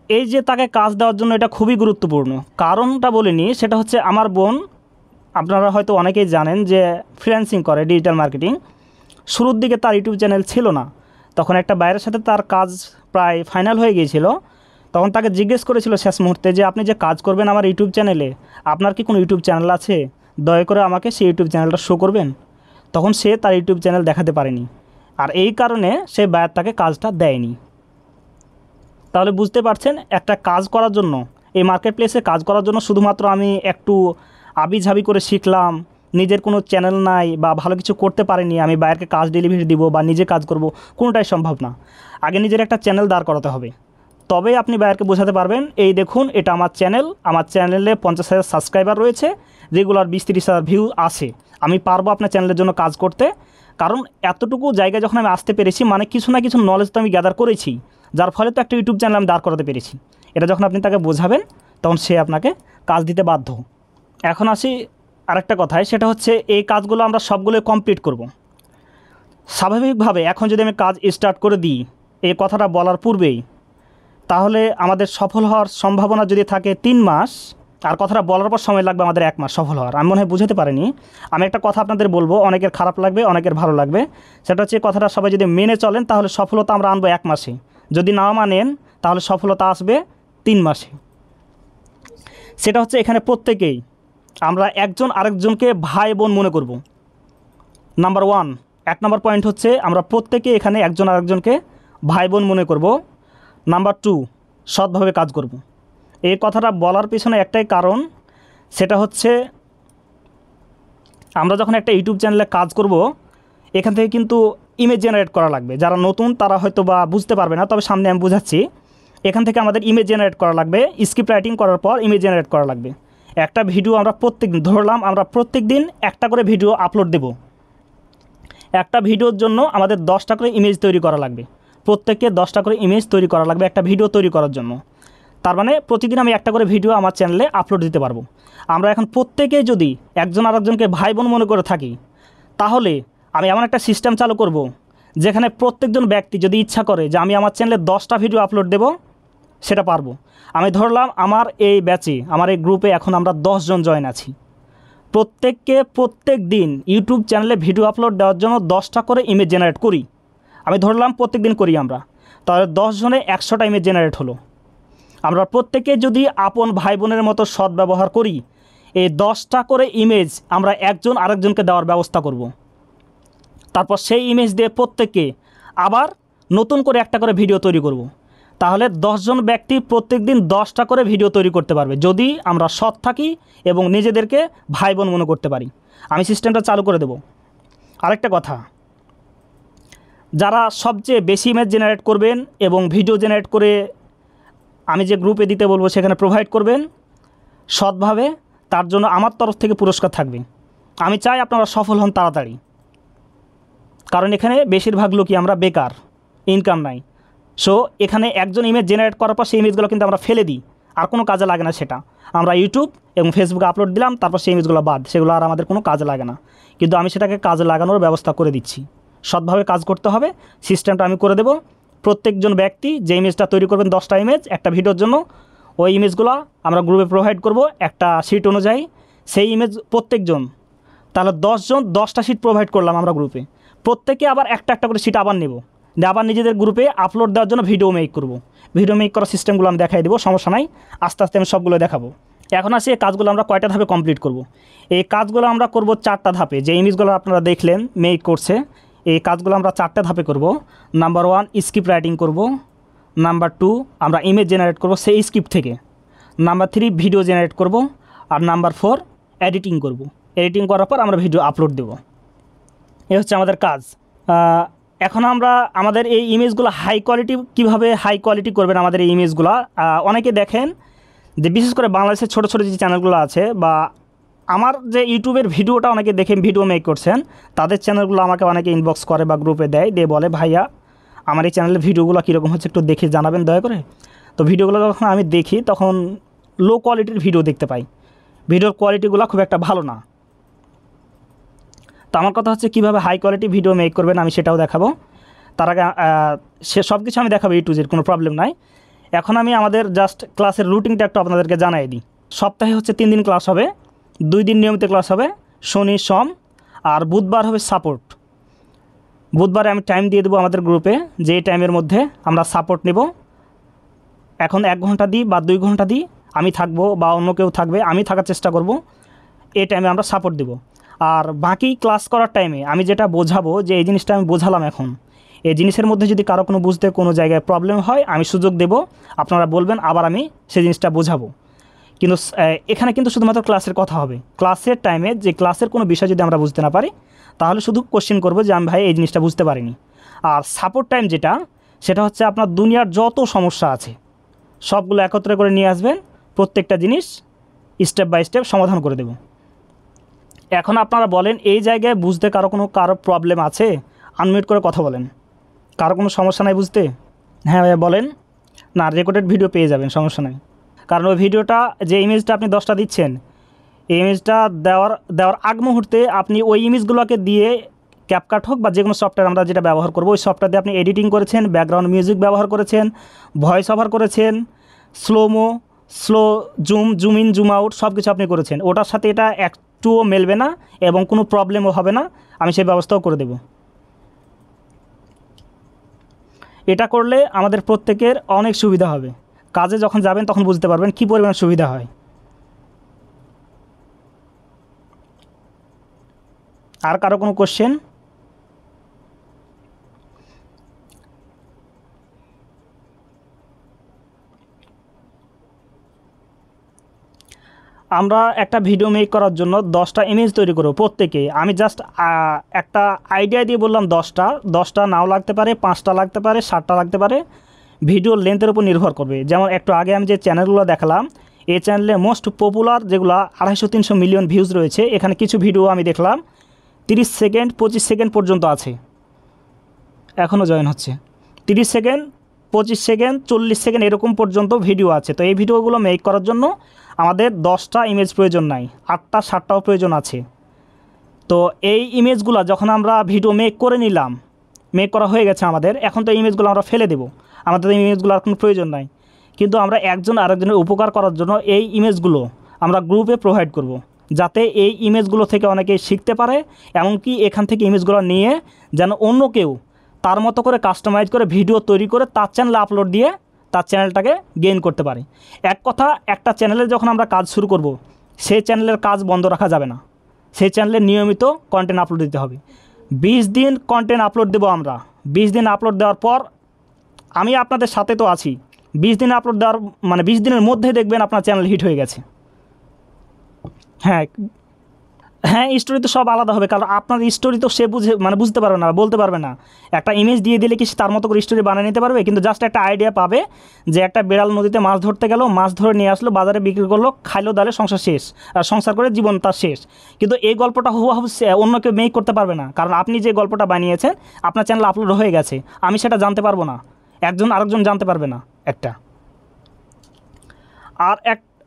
এই যে তাকে কাজ দেওয়ার জন্য এটা খুবই গুরুত্বপূর্ণ। কারণটা বলিনি, সেটা হচ্ছে আমার বোন, আপনারা হয়তো অনেকেই জানেন যে ফ্রিল্যান্সিং করে, ডিজিটাল মার্কেটিং। শুরুর দিকে তার ইউটিউব চ্যানেল ছিল না, তখন একটা বাইরের সাথে তার কাজ প্রায় ফাইনাল হয়ে গিয়েছিল। তখন তাকে জিজ্ঞেস করেছিল শেষ মুহূর্তে যে আপনি যে কাজ করবেন আমার ইউটিউব চ্যানেলে, আপনার কি কোনো ইউটিউব চ্যানেল আছে, দয়া করে আমাকে সেই ইউটিউব চ্যানেলটা শো করবেন। তখন সে তার ইউটিউব চ্যানেল দেখাতে পারেনি, আর এই কারণে সে বায়ার তাকে কাজটা দেয়নি। তাহলে বুঝতে পারছেন, একটা কাজ করার জন্য, এই মার্কেট প্লেসে কাজ করার জন্য শুধুমাত্র আমি একটু আবিঝাবি করে শিখলাম নিজের কোনো চ্যানেল নাই বা ভালো কিছু করতে পারিনি, আমি বাইরেকে কাজ ডেলিভারি দিব বা নিজে কাজ করব, কোনোটাই সম্ভব না। আগে নিজের একটা চ্যানেল দাঁড় করাতে হবে, তবেই আপনি বাইরেকে বোঝাতে পারবেন এই দেখুন এটা আমার চ্যানেল, আমার চ্যানেলে 50,000 সাবস্ক্রাইবার রয়েছে, রেগুলার 20-30,000 ভিউ আছে, আমি পারবো আপনার চ্যানেলের জন্য কাজ করতে। কারণ এতটুকু জায়গায় যখন আমি আসতে পেরেছি মানে কিছু না কিছু নলেজ তো আমি গ্যাদার করেছি, যার ফলে তো একটা ইউটিউব চ্যানেল আমি দাঁড় করাতে পেরেছি। এটা যখন আপনি তাকে বোঝাবেন তখন সে আপনাকে কাজ দিতে বাধ্য। এখন আসি আরেকটা কথায়, সেটা হচ্ছে এই কাজগুলো আমরা সবগুলো কমপ্লিট করব। স্বাভাবিকভাবে এখন যদি আমি কাজ স্টার্ট করে দিই এই কথাটা বলার পূর্বেই, তাহলে আমাদের সফল হওয়ার সম্ভাবনা যদি থাকে 3 মাস, আর কথাটা বলার পর সময় লাগবে আমাদের 1 মাস সফল হওয়ার। আমি মনে হয় বুঝাতে পারিনি। আমি একটা কথা আপনাদের বলবো, অনেকের খারাপ লাগবে, অনেকের ভালো লাগবে। সেটা হচ্ছে কথাটা সবাই যদি মেনে চলেন তাহলে সফলতা আমরা আনবো 1 মাসে, যদি না মানেন তাহলে সফলতা আসবে 3 মাসে। সেটা হচ্ছে এখানে প্রত্যেকেই আমরা একজন আরেকজনকে ভাই বোন মনে করব। নাম্বার 1, 1 নম্বর পয়েন্ট হচ্ছে আমরা প্রত্যেকে এখানে একজন আরেকজনকে ভাই বোন মনে করব। নাম্বার 2, সৎভাবে কাজ করব। এই কথাটা বলার পিছনে একটাই কারণ, সেটা হচ্ছে আমরা যখন একটা ইউটিউব চ্যানেলে কাজ করব এখান থেকে কিন্তু ইমেজ জেনারেট করা লাগবে। যারা নতুন তারা হয়তো বা বুঝতে পারবে না, তবে সামনে আমি বুঝাচ্ছি। এখান থেকে আমাদের ইমেজ জেনারেট করা লাগবে, স্ক্রিপ্ট রাইটিং করার পর ইমেজ জেনারেট করা লাগবে। একটা ভিডিও আমরা প্রত্যেক দিন, ধরলাম আমরা প্রত্যেক দিন একটা করে ভিডিও আপলোড দেব, একটা ভিডিওর জন্য আমাদের 10টা করে ইমেজ তৈরি করা লাগবে, প্রত্যেককে 10টা করে ইমেজ তৈরি করা লাগবে একটা ভিডিও তৈরি করার জন্য। তার মানে প্রতিদিন আমি একটা করে ভিডিও আমার চ্যানেলে আপলোড দিতে পারবো। আমরা এখন প্রত্যেকেই যদি একজন আরেকজনকে ভাই বোন মনে করে থাকি, তাহলে আমি এমন একটা সিস্টেম চালু করব যেখানে প্রত্যেকজন ব্যক্তি যদি ইচ্ছা করে যে আমি আমার চ্যানেলে 10টা ভিডিও আপলোড দেব, সেটা পারবো। আমি ধরলাম আমার এই ব্যাচে, আমার এই গ্রুপে এখন আমরা 10 জন জয়েন আছি, প্রত্যেককে প্রত্যেক দিন ইউটিউব চ্যানেলে ভিডিও আপলোড দেওয়ার জন্য 10টা করে ইমেজ জেনারেট করি। আমি ধরলাম প্রত্যেক দিন করি আমরা, তাহলে 10 জনে 100টা ইমেজ জেনারেট হলো। আমরা প্রত্যেকে যদি আপন ভাই বোনের মতো সৎ ব্যবহার করি, এই 10টা করে ইমেজ আমরা একজন আরেকজনকে দেওয়ার ব্যবস্থা করব। তারপর সেই ইমেজ দিয়ে প্রত্যেককে আবার নতুন করে একটা করে ভিডিও তৈরি করব। তাহলে 10 জন ব্যক্তি প্রত্যেক দিন 10টা করে ভিডিও তৈরি করতে পারবে, যদি আমরা সৎ থাকি এবং নিজেদেরকে ভাই বোন মনে করতে পারি। আমি সিস্টেমটা চালু করে দেব। আরেকটা কথা, যারা সবচেয়ে বেশি ইমেজ জেনারেট করবেন এবং ভিডিও জেনারেট করে আমি যে গ্রুপে দিতে বলবো সেখানে প্রোভাইড করবেন সৎভাবে, তার জন্য আমার তরফ থেকে পুরস্কার থাকবে। আমি চাই আপনারা সফল হন তাড়াতাড়ি, কারণ এখানে বেশিরভাগ লোকই আমরা বেকার, ইনকাম নাই। সো এখানে একজন ইমেজ জেনারেট করার পর সেই ইমেজগুলো কিন্তু আমরা ফেলে দিই, আর কোনো কাজে লাগে না। সেটা আমরা ইউটিউব এবং ফেসবুকে আপলোড দিলাম, তারপর সেই ইমেজগুলো বাদ, সেগুলো আর আমাদের কোনো কাজে লাগে না। কিন্তু আমি সেটাকে কাজে লাগানোর ব্যবস্থা করে দিচ্ছি। সৎভাবে কাজ করতে হবে, সিস্টেমটা আমি করে দেব। প্রত্যেকজন ব্যক্তি যে ইমেজটা তৈরি করবেন 10টা ইমেজ একটা ভিডিওর জন্য, ওই ইমেজগুলো আমরা গ্রুপে প্রোভাইড করব একটা শিট অনুযায়ী। সেই ইমেজ প্রত্যেকজন, তাহলে 10 জন 10টা শিট প্রোভাইড করলাম আমরা গ্রুপে, প্রত্যেকে আবার একটা একটা করে শিট আবার নেব, আবার নিজেদের গ্রুপে আপলোড দেওয়ার জন্য ভিডিও মেক করব। ভিডিও মেক করার সিস্টেমগুলো আমি দেখাই দেবো, সমস্যা নাই, আস্তে আস্তে আমি সবগুলো দেখাবো। এখন আসি এই কাজগুলো আমরা কয়টা ধাপে কমপ্লিট করব। এই কাজগুলো আমরা করব 4টা ধাপে। যে ইমেজগুলো আপনারা দেখলেন মেক করছে, এই কাজগুলো আমরা 4টা ধাপে করব। নাম্বার 1 স্ক্রিপ্ট রাইটিং করব, নাম্বার 2 আমরা ইমেজ জেনারেট করব সেই স্ক্রিপ্ট থেকে, নাম্বার 3 ভিডিও জেনারেট করব, আর নাম্বার 4 এডিটিং করব। এডিটিং করার পর আমরা ভিডিও আপলোড দেব। এই হচ্ছে আমাদের কাজ। এখন আমরা আমাদের এই ইমেজগুলো হাই কোয়ালিটি, কীভাবে হাই কোয়ালিটি করবেন আমাদের এই ইমেজগুলো। অনেকে দেখেন যে বিশেষ করে বাংলাদেশের ছোটো ছোটো যে চ্যানেলগুলো আছে, বা আমার যে ইউটিউবের ভিডিওটা অনেকে দেখে ভিডিও মেক করছেন, তাদের চ্যানেলগুলো আমাকে অনেকে ইনবক্স করে বা গ্রুপে দেয়, দিয়ে বলে ভাইয়া আমার এই চ্যানেলের ভিডিওগুলো কীরকম হচ্ছে একটু দেখে জানাবেন দয়া করে। তো ভিডিওগুলো যখন আমি দেখি তখন লো কোয়ালিটির ভিডিও দেখতে পাই, ভিডিওর কোয়ালিটিগুলো খুব একটা ভালো না। তো আমার কথা হচ্ছে কীভাবে হাই কোয়ালিটি ভিডিও মেক করবেন আমি সেটাও দেখাবো। তার আগে সে সব কিছু আমি দেখাবো, ইউটিউবের কোনো প্রবলেম নাই। এখন আমি আমাদের জাস্ট ক্লাসের রুটিনটা একটু আপনাদেরকে জানাই দিই। সপ্তাহে হচ্ছে 3 দিন ক্লাস হবে, 2 দিন নিয়মিত ক্লাস হবে, শনি সোম, আর বুধবার হবে সাপোর্ট। বুধবারে আমি টাইম দিয়ে দেবো আমাদের গ্রুপে, যে টাইমের মধ্যে আমরা সাপোর্ট নেব। এখন 1 ঘন্টা দিই বা 2 ঘন্টা দিই, আমি থাকবো বা অন্য কেউ থাকবে, আমি থাকার চেষ্টা করব। এই টাইমে আমরা সাপোর্ট দেব। আর বাকি ক্লাস করার টাইমে আমি যেটা বোঝাবো, যে এই জিনিসটা আমি বোঝালাম, এখন এই জিনিসের মধ্যে যদি কারো কোনো বুঝতে কোনো জায়গায় প্রবলেম হয় আমি সুযোগ দেব, আপনারা বলবেন, আবার আমি সেই জিনিসটা বোঝাবো। কিন্তু এখানে কিন্তু শুধুমাত্র ক্লাসের কথা হবে। ক্লাসের টাইমে যে ক্লাসের কোনো বিষয় যদি আমরা বুঝতে না পারি তাহলে শুধু কোশ্চেন করবো যে আমি ভাই এই জিনিসটা বুঝতে পারিনি। আর সাপোর্ট টাইম যেটা, সেটা হচ্ছে আপনার দুনিয়ার যত সমস্যা আছে সবগুলো একত্রে করে নিয়ে আসবেন, প্রত্যেকটা জিনিস স্টেপ বাই স্টেপ সমাধান করে দেব। এখন আপনারা বলেন এই জায়গায় বুঝতে কারো প্রবলেম আছে? আনমিউট করে কথা বলেন। কারো কোনো সমস্যা নাই বুঝতে? হ্যাঁ ভাইয়া বলেন। না, রেকর্ডেড ভিডিও পেয়ে যাবেন, সমস্যা নাই। কারণ ওই ভিডিওটা যে ইমেজটা আপনি 10টা দিচ্ছেন, এই ইমেজটা দেওয়ার আগ মুহূর্তে আপনি ওই ইমেজগুলোকে দিয়ে ক্যাপকাট হোক বা যে কোনো সফটওয়্যার আমরা যেটা ব্যবহার করবো ওই সফটওয়্যার দিয়ে আপনি এডিটিং করেছেন, ব্যাকগ্রাউন্ড মিউজিক ব্যবহার করেছেন, ভয়েস ওভার করেছেন, slow zoom in zoom out সব কিছু আপনি করেছেন। ওটার সাথে এটা একটুও মেলবে না এবং কোনো প্রবলেমও হবে না, আমি সেই ব্যবস্থাও করে দেব। এটা করলে আমাদের প্রত্যেকের অনেক সুবিধা হবে। কাজে যখন যাবেন তখন বুঝতে পারবেন কী পরিমাণ সুবিধা হয়। আর কারো কোনো কোশ্চেন? আমরা একটা ভিডিও মেক করার জন্য 10টা ইমেজ তৈরি করব প্রত্যেকে। আমি জাস্ট একটা আইডিয়া দিয়ে বললাম 10টা নাও লাগতে পারে, 5টা লাগতে পারে, 7টা লাগতে পারে, ভিডিওর লেন্থের উপর নির্ভর করবে। যেমন একটু আগে আমি যে চ্যানেলগুলো দেখালাম, এই চ্যানেলে মোস্ট পপুলার যেগুলো 250-300 মিলিয়ন ভিউজ রয়েছে, এখানে কিছু ভিডিও আমি দেখলাম 30 সেকেন্ড 25 সেকেন্ড পর্যন্ত আছে, এখনও জয়েন হচ্ছে। 30 সেকেন্ড 25 সেকেন্ড 40 সেকেন্ড এরকম পর্যন্ত ভিডিও আছে। তো এই ভিডিওগুলো মেক করার জন্য আমাদের 10টা ইমেজ প্রয়োজন নাই, 8টা 7টাও প্রয়োজন আছে। তো এই ইমেজগুলো যখন আমরা ভিডিও মেক করে নিলাম, মেক করা হয়ে গেছে আমাদের, এখন তো এই ইমেজগুলো আমরা ফেলে দেবো, আমাদের এই ইমেজগুলো আর কোনো প্রয়োজন নাই। কিন্তু আমরা একজন আরেকজনের উপকার করার জন্য এই ইমেজগুলো আমরা গ্রুপে প্রোভাইড করব, যাতে এই ইমেজগুলো থেকে অনেকেই শিখতে পারে, এমনকি এখান থেকে ইমেজগুলো নিয়ে যেন অন্য কেউ তার মতো করে কাস্টমাইজ করে ভিডিও তৈরি করে তার চ্যানেলে আপলোড দিয়ে তার চ্যানেলটাকে গেইন করতে পারে। এক কথা, একটা চ্যানেলে যখন আমরা কাজ শুরু করব, সেই চ্যানেলের কাজ বন্ধ রাখা যাবে না, সেই চ্যানেলে নিয়মিত কন্টেন্ট আপলোড দিতে হবে। 20 দিন কন্টেন্ট আপলোড দেবো আমরা। 20 দিন আপলোড দেওয়ার পর আমি আপনাদের সাথে তো আছি। 20 দিন আপলোড দেওয়ার 20 দিনের মধ্যে দেখবেন আপনার চ্যানেল হিট হয়ে গেছে। হ্যাঁ, স্টোরি তো সব আলাদা হবে, কারণ আপনার স্টোরি তো সে বুঝতে পারবে না, বলতে পারবে না। একটা ইমেজ দিয়ে দিলে কি সে তার মতো করে স্টোরি বানিয়ে নিতে পারবে? কিন্তু জাস্ট একটা আইডিয়া পাবে যে একটা বিড়াল নদীতে মাছ ধরতে গেল, মাছ ধরে নিয়ে আসলো, বাজারে বিক্রি করলো, খাইলো, দালে সংসার শেষ, আর সংসার করে জীবন তার শেষ। কিন্তু এই গল্পটা হুবহু অন্য কেউ মেক করতে পারবে না, কারণ আপনি যে গল্পটা বানিয়েছেন আপনার চ্যানেল আপলোড হয়ে গেছে, আমি সেটা জানতে পারবো না, আরেকজন জানতে পারবে না।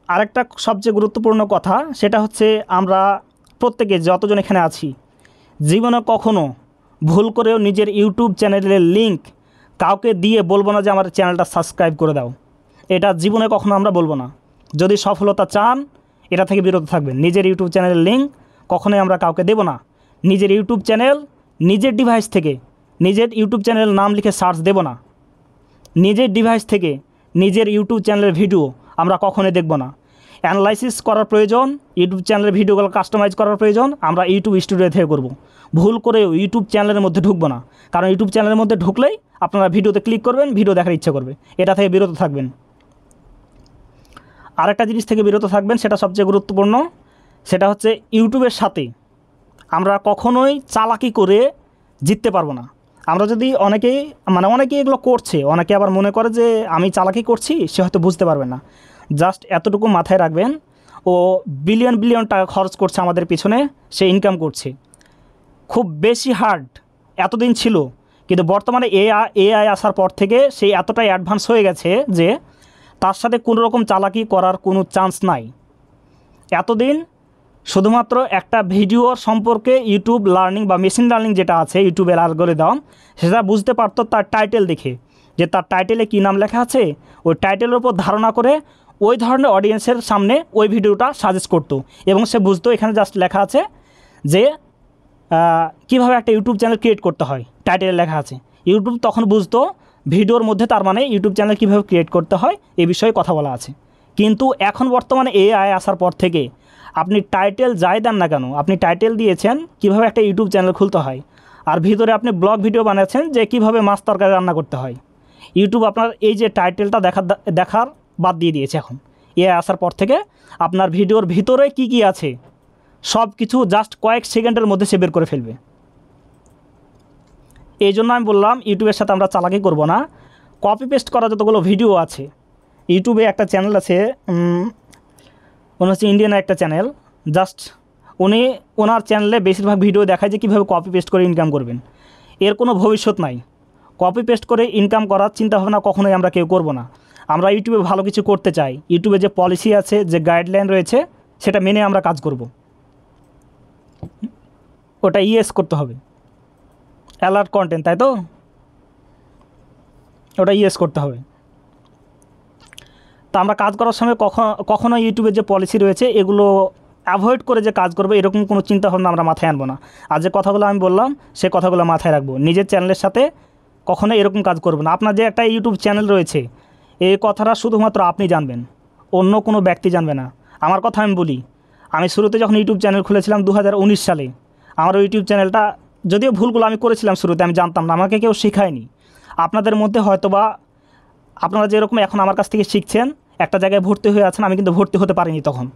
আরেকটা সবচেয়ে গুরুত্বপূর্ণ কথা, সেটা হচ্ছে আমরা প্রত্যেকে যতজন এখানে আছি জীবনে কখনো ভুল করেও নিজের ইউটিউব চ্যানেলের লিঙ্ক কাউকে দিয়ে বলবো না যে আমার চ্যানেলটা সাবস্ক্রাইব করে দাও। এটা জীবনে কখনো আমরা বলবো না। যদি সফলতা চান এটা থেকে বিরত থাকবেন। নিজের ইউটিউব চ্যানেলের লিঙ্ক কখনোই আমরা কাউকে দেব না। নিজের ইউটিউব চ্যানেল নিজের ডিভাইস থেকে নিজের ইউটিউব চ্যানেলের নাম লিখে সার্চ দেব না। নিজের ডিভাইস থেকে নিজের ইউটিউব চ্যানেলের ভিডিও আমরা কখনোই দেখব না। অ্যানালাইসিস করার প্রয়োজন, ইউটিউব চ্যানেলের ভিডিওগুলো কাস্টমাইজ করার প্রয়োজন আমরা ইউটিউব স্টুডিও থেকে করব। ভুল করে ইউটিউব চ্যানেলের মধ্যে ঢুকবো না, কারণ ইউটিউব চ্যানেলের মধ্যে ঢুকলেই আপনারা ভিডিওতে ক্লিক করবেন, ভিডিও দেখার ইচ্ছা করবে। এটা থেকে বিরত থাকবেন। আরেকটা জিনিস থেকে বিরত থাকবেন, সেটা সবচেয়ে গুরুত্বপূর্ণ, সেটা হচ্ছে ইউটিউবের সাথে আমরা কখনোই চালাকি করে জিততে পারবো না। আমরা যদি অনেকেই এগুলো করছে, অনেকে আবার মনে করে যে আমি চালাকি করছি, সে হয়তো বুঝতে পারবে না। জাস্ট এতটুকু মাথায় রাখবেন, ও বিলিয়ন টাকা খরচ করছে আমাদের পিছনে, সে ইনকাম করছে। খুব বেশি হার্ড এতদিন ছিল, কিন্তু বর্তমানে এআই আসার পর থেকে সেই এতটাই অ্যাডভান্স হয়ে গেছে যে তার সাথে কোনো রকম চালাকি করার কোনো চান্স নাই। এতদিন শুধুমাত্র একটা ভিডিওর সম্পর্কে ইউটিউব লার্নিং বা মেশিন লার্নিং যেটা আছে ইউটিউবের অ্যালগরিদম, সেটা বুঝতে পারতো তার টাইটেল দেখে, যে তার টাইটেলে কী নাম লেখা আছে, ওই টাইটেলের উপর ধারণা করে ওই ধরনের অডিয়েন্সের সামনে ওই ভিডিওটা সাজেস্ট করতো, এবং সে বুঝতো এখানে জাস্ট লেখা আছে যে কীভাবে একটা ইউটিউব চ্যানেল ক্রিয়েট করতে হয়, টাইটেলে লেখা আছে। ইউটিউব তখন বুঝতো ভিডিওর মধ্যে তার মানে ইউটিউব চ্যানেল কীভাবে ক্রিয়েট করতে হয় এই বিষয়ে কথা বলা আছে। কিন্তু এখন বর্তমানে এআই আসার পর থেকে আপনি টাইটেল যাই দেন না কেন, আপনি টাইটেল দিয়েছেন কীভাবে একটা ইউটিউব চ্যানেল খুলতে হয়, আর ভিতরে আপনি ব্লগ ভিডিও বানাচ্ছেন যে কীভাবে মাছ তরকারি রান্না করতে হয়। ইউটিউব আপনার এই যে টাইটেলটা দেখার বাদ দিয়ে দিয়েছে। এখন এআই আসার পর থেকে আপনার ভিডিওর ভিতরে কি কি আছে সব কিছু জাস্ট কয়েক সেকেন্ডের মধ্যে সে বের করে ফেলবে। এই জন্য আমি বললাম ইউটিউবের সাথে আমরা চালাকি করব না। কপি পেস্ট করা যতগুলো ভিডিও আছে, ইউটিউবে একটা চ্যানেল আছে, মনে হচ্ছে ইন্ডিয়ান একটা চ্যানেল, জাস্ট ওনার চ্যানেলে বেশিরভাগ ভিডিও দেখায় যে কীভাবে কপি পেস্ট করে ইনকাম করবেন। এর কোনো ভবিষ্যৎ নাই। কপি পেস্ট করে ইনকাম করার চিন্তাভাবনা কখনোই আমরা কেউ করব না। আমরা ইউটিউবে ভালো কিছু করতে চাই, ইউটিউবে যে পলিসি আছে, যে গাইডলাইন রয়েছে, সেটা মেনে আমরা কাজ করব। ওটা ইয়েস করতে হবে, অ্যালার্ট কন্টেন্ট, তাই তো? ওটা ইয়েস করতে হবে। তা আমরা কাজ করার সময় কখনো ইউটিউবের যে পলিসি রয়েছে এগুলো অ্যাভয়েড করে যে কাজ করবো এরকম কোনো চিন্তাভাবনা আমরা মাথায় আনবো না। আর যে কথাগুলো আমি বললাম সে কথাগুলো মাথায় রাখবো। নিজের চ্যানেলের সাথে কখনো এরকম কাজ করবো না। আপনার যে একটা ইউটিউব চ্যানেল রয়েছে এই কথাটা শুধুমাত্র আপনি জানবেন, অন্য কোনো ব্যক্তি জানবে না। আমার কথা আমি বলি, আমি শুরুতে যখন ইউটিউব চ্যানেল খুলেছিলাম 2019 সালে, আমার ইউটিউব চ্যানেলটা, যদিও ভুলগুলো আমি করেছিলাম শুরুতে, আমি জানতাম না, আমাকে কেউ শেখায়নি। আপনাদের মধ্যে হয়তোবা আপনারা যেরকম এখন আমার কাছ থেকে শিখছেন, একটা জায়গায় ভর্তি হয়ে আছেন, আমি কিন্তু ভর্তি হতে পারিনি তখন।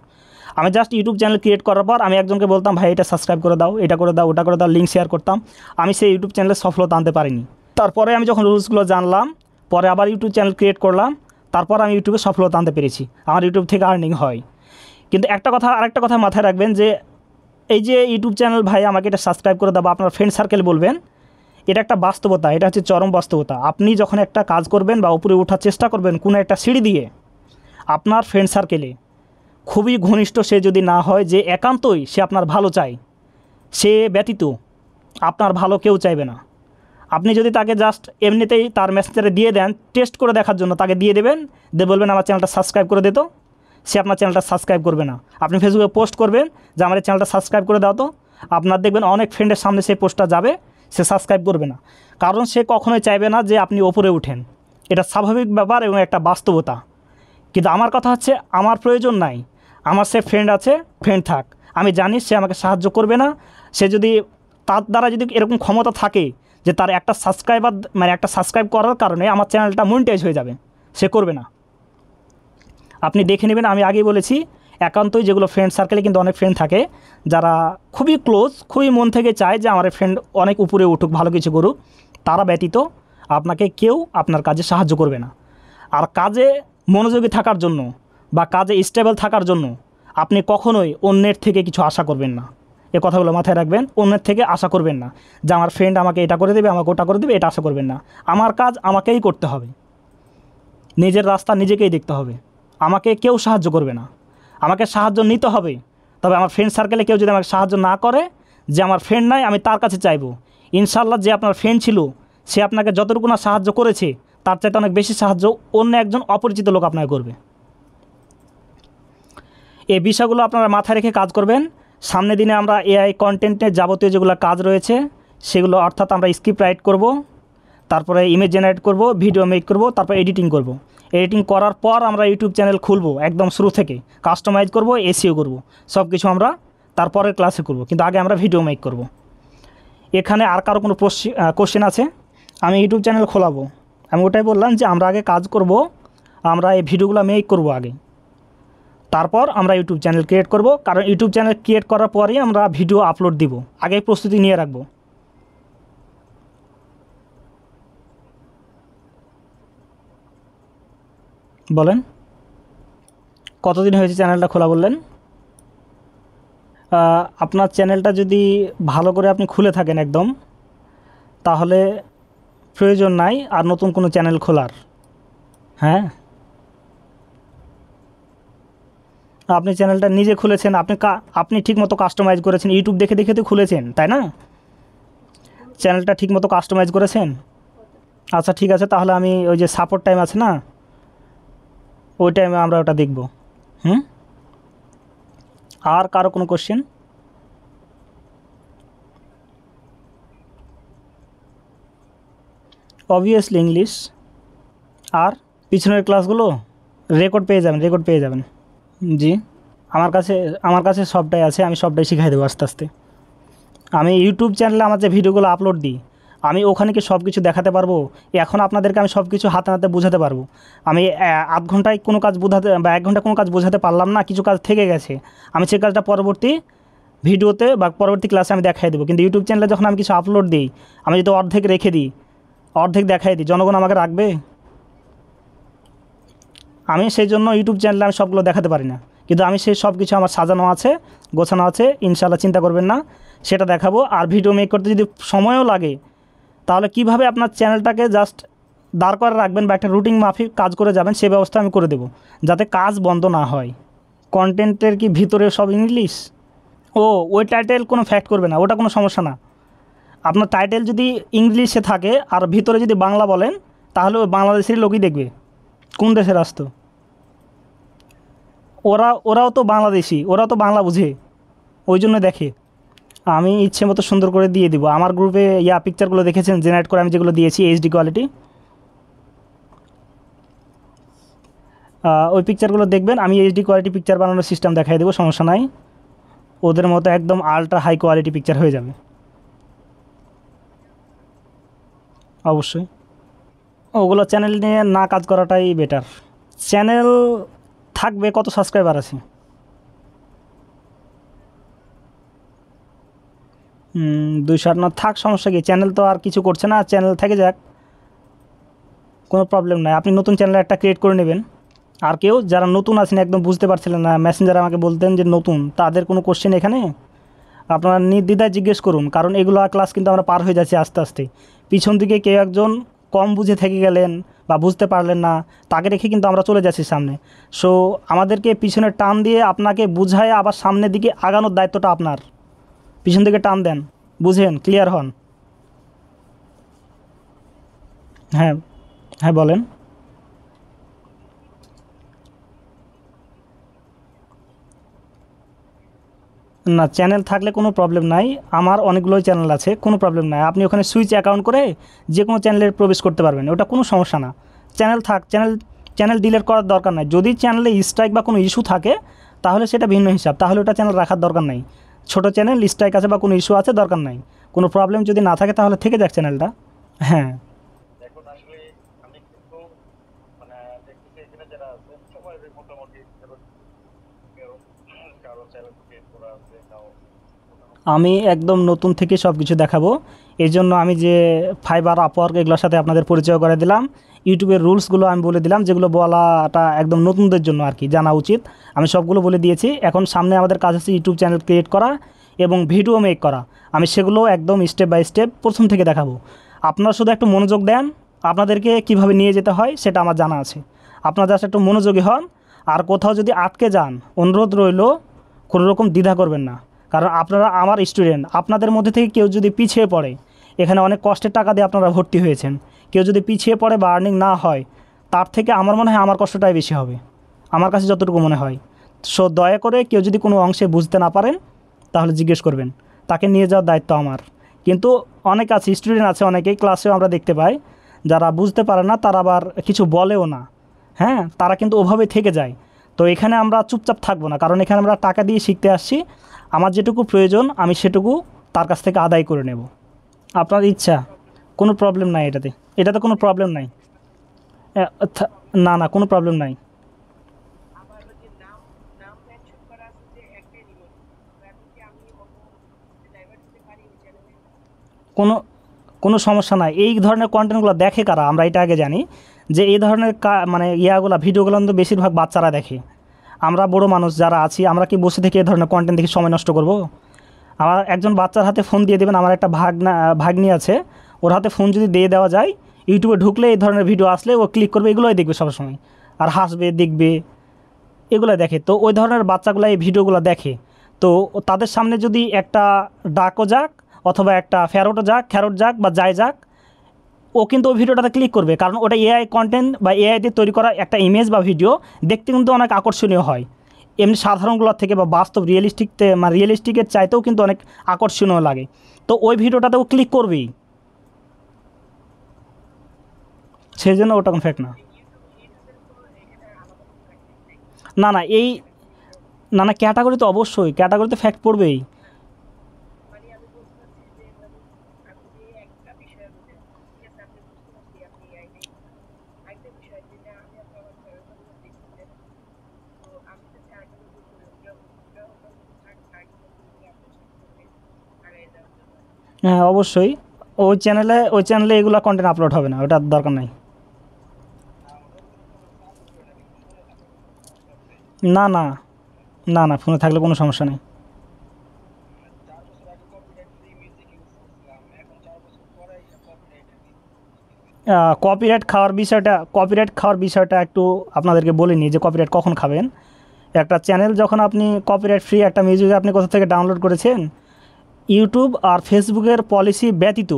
আমি জাস্ট ইউটিউব চ্যানেল ক্রিয়েট করার পর আমি একজনকে বলতাম, ভাই এটা সাবস্ক্রাইব করে দাও, এটা করে দাও, ওটা করে দাও, লিঙ্ক শেয়ার করতাম। আমি সেই ইউটিউব চ্যানেলে সফলতা আনতে পারিনি। তারপরে আমি যখন রুলসগুলো জানলাম, পরে আবার ইউটিউব চ্যানেল ক্রিয়েট করলাম, তারপর আমি ইউটিউবে সফলতা আনতে পেরেছি, আমার ইউটিউব থেকে আর্নিং হয়। কিন্তু আরেকটা কথা মাথায় রাখবেন যে এই যে ইউটিউব চ্যানেল ভাই আমাকে এটা সাবস্ক্রাইব করে দাও বা আপনার ফ্রেন্ড সার্কেল বলবেন, এটা একটা বাস্তবতা, এটা হচ্ছে চরম বাস্তবতা। আপনি যখন একটা কাজ করবেন বা উপরে ওঠার চেষ্টা করবেন কোনো একটা সিঁড়ি দিয়ে, আপনার ফ্রেন্ড সার্কেলে খুবই ঘনিষ্ঠ সে যদি না হয়, যে একান্তই সে আপনার ভালো চায়, সে ব্যতীত আপনার ভালো কেউ চাইবে না। আপনি যদি তাকে জাস্ট এমনিতেই তার মেসেঞ্জারে দিয়ে দেন টেস্ট করে দেখার জন্য, তাকে দিয়ে দেবেন, দিয়ে বলবেন আমার চ্যানেলটা সাবস্ক্রাইব করে দিত, সে আপনার চ্যানেলটা সাবস্ক্রাইব করবে না। আপনি ফেসবুকে পোস্ট করবেন যে আমার এই চ্যানেলটা সাবস্ক্রাইব করে দাও তো, আপনার দেখবেন অনেক ফ্রেন্ডের সামনে সেই পোস্টটা যাবে, সে সাবস্ক্রাইব করবে না। কারণ সে কখনোই চাইবে না যে আপনি ওপরে উঠেন। এটা স্বাভাবিক ব্যাপার এবং একটা বাস্তবতা। কিন্তু আমার কথা হচ্ছে, আমার প্রয়োজন নাই, আমার সে ফ্রেন্ড আছে, ফ্রেন্ড থাক। আমি জানি সে আমাকে সাহায্য করবে না। সে যদি তার দ্বারা যদি এরকম ক্ষমতা থাকে যে তার একটা সাবস্ক্রাইব করার কারণে আমার চ্যানেলটা মনিটাইজ হয়ে যাবে, সে করবে না। আপনি দেখে নেবেন, আমি আগেই বলেছি, একান্তই যেগুলো ফ্রেন্ড সার্কেলে কিন্তু অনেক ফ্রেন্ড থাকে যারা খুবই ক্লোজ, খুবই মন থেকে চায় যে আমার ফ্রেন্ড অনেক উপরে উঠুক, ভালো কিছু করুক, তারা ব্যতীত আপনাকে কেউ আপনার কাজে সাহায্য করবে না। আর কাজে মনোযোগী থাকার জন্য বা কাজে স্টেবল থাকার জন্য আপনি কখনোই অন্যের থেকে কিছু আশা করবেন না। এ কথাগুলো মাথায় রাখবেন। অন্যের থেকে আশা করবেন না যে আমার ফ্রেন্ড আমাকে এটা করে দেবে, আমাকে ওটা করে দেবে, এটা আশা করবেন না। আমার কাজ আমাকেই করতে হবে, নিজের রাস্তা নিজেকেই দেখতে হবে। আমাকে কেউ সাহায্য করবে না, আমাকে সাহায্য নিতে হবে। তবে আমার ফ্রেন্ড সার্কেলে কেউ যদি আমাকে সাহায্য না করে, যে আমার ফ্রেন্ড নাই, আমি তার কাছে চাইবো। ইনশাআল্লাহ যে আপনার ফ্রেন্ড ছিল সে আপনাকে যতটুকু না সাহায্য করেছে তার চাইতে অনেক বেশি সাহায্য অন্য একজন অপরিচিত লোক আপনাকে করবে। এই বিষয়গুলো আপনারা মাথায় রেখে কাজ করবেন। সামনের দিনে আমরা এআই কন্টেন্টের যাবতীয় যেগুলো কাজ রয়েছে সেগুলো, অর্থাৎ আমরা স্ক্রিপ্ট রাইট করব, তারপরে ইমেজ জেনারেট করব, ভিডিও মেক করব, তারপর এডিটিং করব। এডিটিং করার পর আমরা ইউটিউব চ্যানেল খুলব, একদম শুরু থেকে কাস্টমাইজ করব, এসইও করব, সব কিছু আমরা তারপরের ক্লাসে করব। কিন্তু আগে আমরা ভিডিও মেক করব। এখানে আর কারো কোনো কোশ্চেন আছে? আমি ইউটিউব চ্যানেল খোলাবো, আমি ওটাই বললাম যে আমরা আগে কাজ করব, আমরা এই ভিডিওগুলো মেক করব আগে, তারপর আমরা ইউটিউব চ্যানেল ক্রিয়েট করব। কারণ ইউটিউব চ্যানেল ক্রিয়েট করার পরেই আমরা ভিডিও আপলোড দিব, আগে প্রস্তুতি নিয়ে রাখবো। বলেন কতদিন হয়েছে চ্যানেলটা খোলা? বললেন আপনার চ্যানেলটা যদি ভালো করে আপনি খুলে থাকেন একদম, তাহলে প্রয়োজন নাই আর নতুন কোনো চ্যানেল খোলার। হ্যাঁ, আপনি চ্যানেলটা নিজে খুলেছেন, আপনি ঠিকমতো কাস্টমাইজ করেছেন, ইউটিউব দেখে দেখে তো খুলেছেন, তাই না? চ্যানেলটা ঠিকমতো কাস্টমাইজ করেছেন। আচ্ছা ঠিক আছে, তাহলে আমি ওই যে সাপোর্ট টাইম আছে না, ওই টাইমে আমরা ওটা দেখব। আর কারো কোনো কোশ্চেন? Obviously English. আর পিছনের ক্লাসগুলো রেকর্ড পেয়ে যাবেন। জি, আমার কাছে সবটাই আছে, আমি সবটাই শিখাই দেবো আস্তে আস্তে। আমি ইউটিউব চ্যানেলে আমার যে ভিডিওগুলো আপলোড দিই, আমি ওখানে কি সব কিছু দেখাতে পারবো? এখন আপনাদেরকে আমি সব কিছু হাতে হাতে বোঝাতে পারবো। আমি আধ ঘন্টায় কোনো কাজ বোঝাতে বা 1 ঘন্টা কোনো কাজ বোঝাতে পারলাম না, কিছু কাজ থেকে গেছে, আমি সেই কাজটা পরবর্তী ভিডিওতে বা পরবর্তী ক্লাসে আমি দেখাই দেবো। কিন্তু ইউটিউব চ্যানেলে যখন আমি কিছু আপলোড দিই, আমি যদি অর্ধেক রেখে দিই, অর্ধেক দেখাই দিই, জনগণ আমাকে রাখবে? আমি সেই জন্য ইউটিউব চ্যানেলে আমি সবগুলো দেখাতে পারি না, কিন্তু আমি সেই সব কিছু আমার সাজানো আছে, গোছানো আছে, ইনশাল্লাহ চিন্তা করবেন না, সেটা দেখাবো। আর ভিডিও মেক করতে যদি সময়ও লাগে, তাহলে কিভাবে আপনার চ্যানেলটাকে জাস্ট দাঁড় করে রাখবেন বা একটা রুটিন মাফিক কাজ করে যাবেন, সে ব্যবস্থা আমি করে দেবো, যাতে কাজ বন্ধ না হয়। কন্টেন্টের কি ভিতরে সব ইংলিশ? ওই টাইটেল কোনো ফ্যাক্ট করবে না, ওটা কোনো সমস্যা না। আপনার টাইটেল যদি ইংলিশে থাকে আর ভিতরে যদি বাংলা বলেন, তাহলে ওই বাংলাদেশেরই লোকই দেখবে। কোন দেশের আসতো? ওরাও তো বাংলাদেশি, ওরাও তো বাংলা বুঝে, ওই জন্য দেখে। আমি ইচ্ছে মতো সুন্দর করে দিয়ে দিব। আমার গ্রুপে পিকচারগুলো দেখেছেন জেনারেট করে আমি যেগুলো দিয়েছি এইচডি কোয়ালিটি, ওই পিকচারগুলো দেখবেন। আমি এইচডি কোয়ালিটি পিকচার বানানোর সিস্টেম দেখাই দেবো, সমস্যা নাই। ওদের মতো একদম আলট্রা হাই কোয়ালিটি পিকচার হয়ে যাবে অবশ্যই। ওগুলো চ্যানেল নিয়ে না কাজ করাটাই বেটার। চ্যানেল থাকবে, কত সাবস্ক্রাইবার আছে? 208 না থাক, সমস্যা কি? চ্যানেল তো আর কিছু করছে না, চ্যানেল থেকে যাক, কোনো প্রবলেম নাই। আপনি নতুন চ্যানেল একটা ক্রিয়েট করে নেবেন। আর কেউ যারা নতুন আছেন, একদম বুঝতে পারছিলেন না, মেসেঞ্জারে আমাকে বলতেন যে নতুন, তাদের কোনো কোশ্চেন এখানে আপনারা নির্দ্বিধায় জিজ্ঞেস করুন, কারণ এগুলো ক্লাস কিন্তু আমরা পার হয়ে যাচ্ছি আস্তে আস্তে। পিছন দিকে কেউ একজন কম বুঝে থেকে গেলেন বা বুঝতে পারলেন না, তাকে রেখে কিন্তু আমরা চলে যাচ্ছি সামনে। সো আমাদেরকে পিছনে টান দিয়ে আপনাকে বুঝায় আবার সামনের দিকে আগানোর দায়িত্বটা আপনার। পিছন দিকে টান দেন, বুঝেন, ক্লিয়ার হন। হ্যাঁ হ্যাঁ বলেন। না, চ্যানেল থাকলে কোনো প্রবলেম নাই, আমার অনেকগুলোই চ্যানেল আছে, কোনো প্রবলেম নাই। আপনি ওখানে সুইচ অ্যাকাউন্ট করে যে কোনো চ্যানেলে প্রবেশ করতে পারবেন, ওটা কোনো সমস্যা না। চ্যানেল থাক, চ্যানেল ডিলিট করার দরকার নাই। যদি চ্যানেলে স্ট্রাইক বা কোনো ইস্যু থাকে, তাহলে সেটা ভিন্ন হিসাব, তাহলে ওটা চ্যানেল রাখার দরকার নাই। ছোটো চ্যানেল, স্ট্রাইক আছে বা কোনো ইস্যু আছে, দরকার নাই। কোনো প্রবলেম যদি না থাকে, তাহলে থেকে যাক চ্যানেলটা। হ্যাঁ এখন আসলে আমি কিন্তু মানে দেখতেছি এখানে যারা আছে সবাই মোটামুটি কারো চ্যানেল ক্রিয়েট করা আছে, আমি একদম নতুন থেকে সব কিছু দেখাবো। এই জন্য আমি যে ফাইবার, আপওয়ার্ক এগুলোর সাথে আপনাদের পরিচয় করে দিলাম। ইউটিউবের রুলসগুলো আমি বলে দিলাম, যেগুলো বলাটা একদম নতুনদের জন্য আর কি জানা উচিত, আমি সবগুলো বলে দিয়েছি। এখন সামনে আমাদের কাজ আছে ইউটিউব চ্যানেল ক্রিয়েট করা এবং ভিডিও মেক করা। আমি সেগুলো একদম স্টেপ বাই স্টেপ প্রথম থেকে দেখাবো। আপনারা শুধু একটু মনোযোগ দেন, আপনাদেরকে কিভাবে নিয়ে যেতে হয় সেটা আমার জানা আছে। আপনারা জাস্ট একটু মনোযোগী হন। আর কোথাও যদি আটকে যান, অনুরোধ রইল কোনো রকম দ্বিধা করবেন না, কারণ আপনারা আমার স্টুডেন্ট। আপনাদের মধ্যে থেকে কেউ যদি পিছিয়ে পড়ে, এখানে অনেক কষ্টের টাকা দিয়ে আপনারা ভর্তি হয়েছেন, কেউ যদি পিছিয়ে পড়ে বা আর্নিং না হয়, তার থেকে আমার মনে হয় আমার কষ্টটাই বেশি হবে, আমার কাছে যতটুকু মনে হয়। সো দয়া করে কেউ যদি কোনো অংশে বুঝতে না পারেন, তাহলে জিজ্ঞেস করবেন, তাকে নিয়ে যাওয়ার দায়িত্ব আমার। কিন্তু অনেক আছে, স্টুডেন্ট আছে অনেকেই, ক্লাসেও আমরা দেখতে পাই, যারা বুঝতে পারে না, তারা আবার কিছু বলেও না, হ্যাঁ, তারা কিন্তু ওভাবেই থেকে যায়। তো এখানে আমরা চুপচাপ থাকবো না, কারণ এখানে আমরা টাকা দিয়ে শিখতে আসছি। আমার যেটুকু প্রয়োজন আমি সেটুকু তার কাছ থেকে আদায় করে নেব। আপনার ইচ্ছা, কোনো প্রবলেম নাই এটাতে কোনো প্রবলেম নাই। না কোনো প্রবলেম নাই। কোনো সমস্যা নাই। এই ধরনের কন্টেন্টগুলো দেখে কারা, আমরা এটা আগে জানি যে এই ধরনের মানে ভিডিওগুলো কিন্তু বেশিরভাগ বাচ্চারা দেখে। আমরা বড় মানুষ যারা আছি, আমরা কি বসে থেকে এই ধরনের কন্টেন্ট দেখে সময় নষ্ট করব? আমার একজন বাচ্চার হাতে ফোন দিয়ে দেবেন, আমার একটা ভাগ্নি আছে, ওর হাতে ফোন যদি দিয়ে দেওয়া যায়, ইউটিউবে ঢুকলে এই ধরনের ভিডিও আসলে ও ক্লিক করবে, এগুলোই দেখবে সবসময়, আর হাসবে, দেখবে, এগুলো দেখে। তো ওই ধরনের বাচ্চাগুলো এই ভিডিওগুলো দেখে, তো তাদের সামনে যদি একটা ডাকও যাক অথবা একটা খ্যারট যাক বা যাই যাক, ও কিন্তু ওই ভিডিওটাতে ক্লিক করবে, কারণ ওটা এআই কন্টেন্ট বা এআই দিয়ে তৈরি করা একটা ইমেজ বা ভিডিও, দেখতে কিন্তু অনেক আকর্ষণীয় হয় এমনি সাধারণগুলোর থেকে, বা বাস্তব রিয়েলিস্টিকের চাইতেও কিন্তু অনেক আকর্ষণীয় লাগে। তো ওই ভিডিওটাতে ও ক্লিক করবেই, সেই জন্য ওটা কোনো ফ্যাক্ট না। এই ক্যাটাগরি তো অবশ্যই, ক্যাটাগরিতে ফ্যাক্ট পড়বেই। হ্যাঁ অবশ্যই, ওই চ্যানেলে এগুলো কন্টেন্ট আপলোড হবে না, ওটার দরকার নাই। না না, না না, ফোনে থাকলে কোনো সমস্যা নেই। কপিরাইট খাওয়ার বিষয়টা একটু আপনাদেরকে বলে নিই যে কপিরাইট কখন খাবেন। একটা চ্যানেল যখন আপনি কপিরাইট ফ্রি একটা মিউজিক আপনি কোথা থেকে ডাউনলোড করেছেন, ইউটিউব আর ফেসবুকের পলিসি ব্যতীত,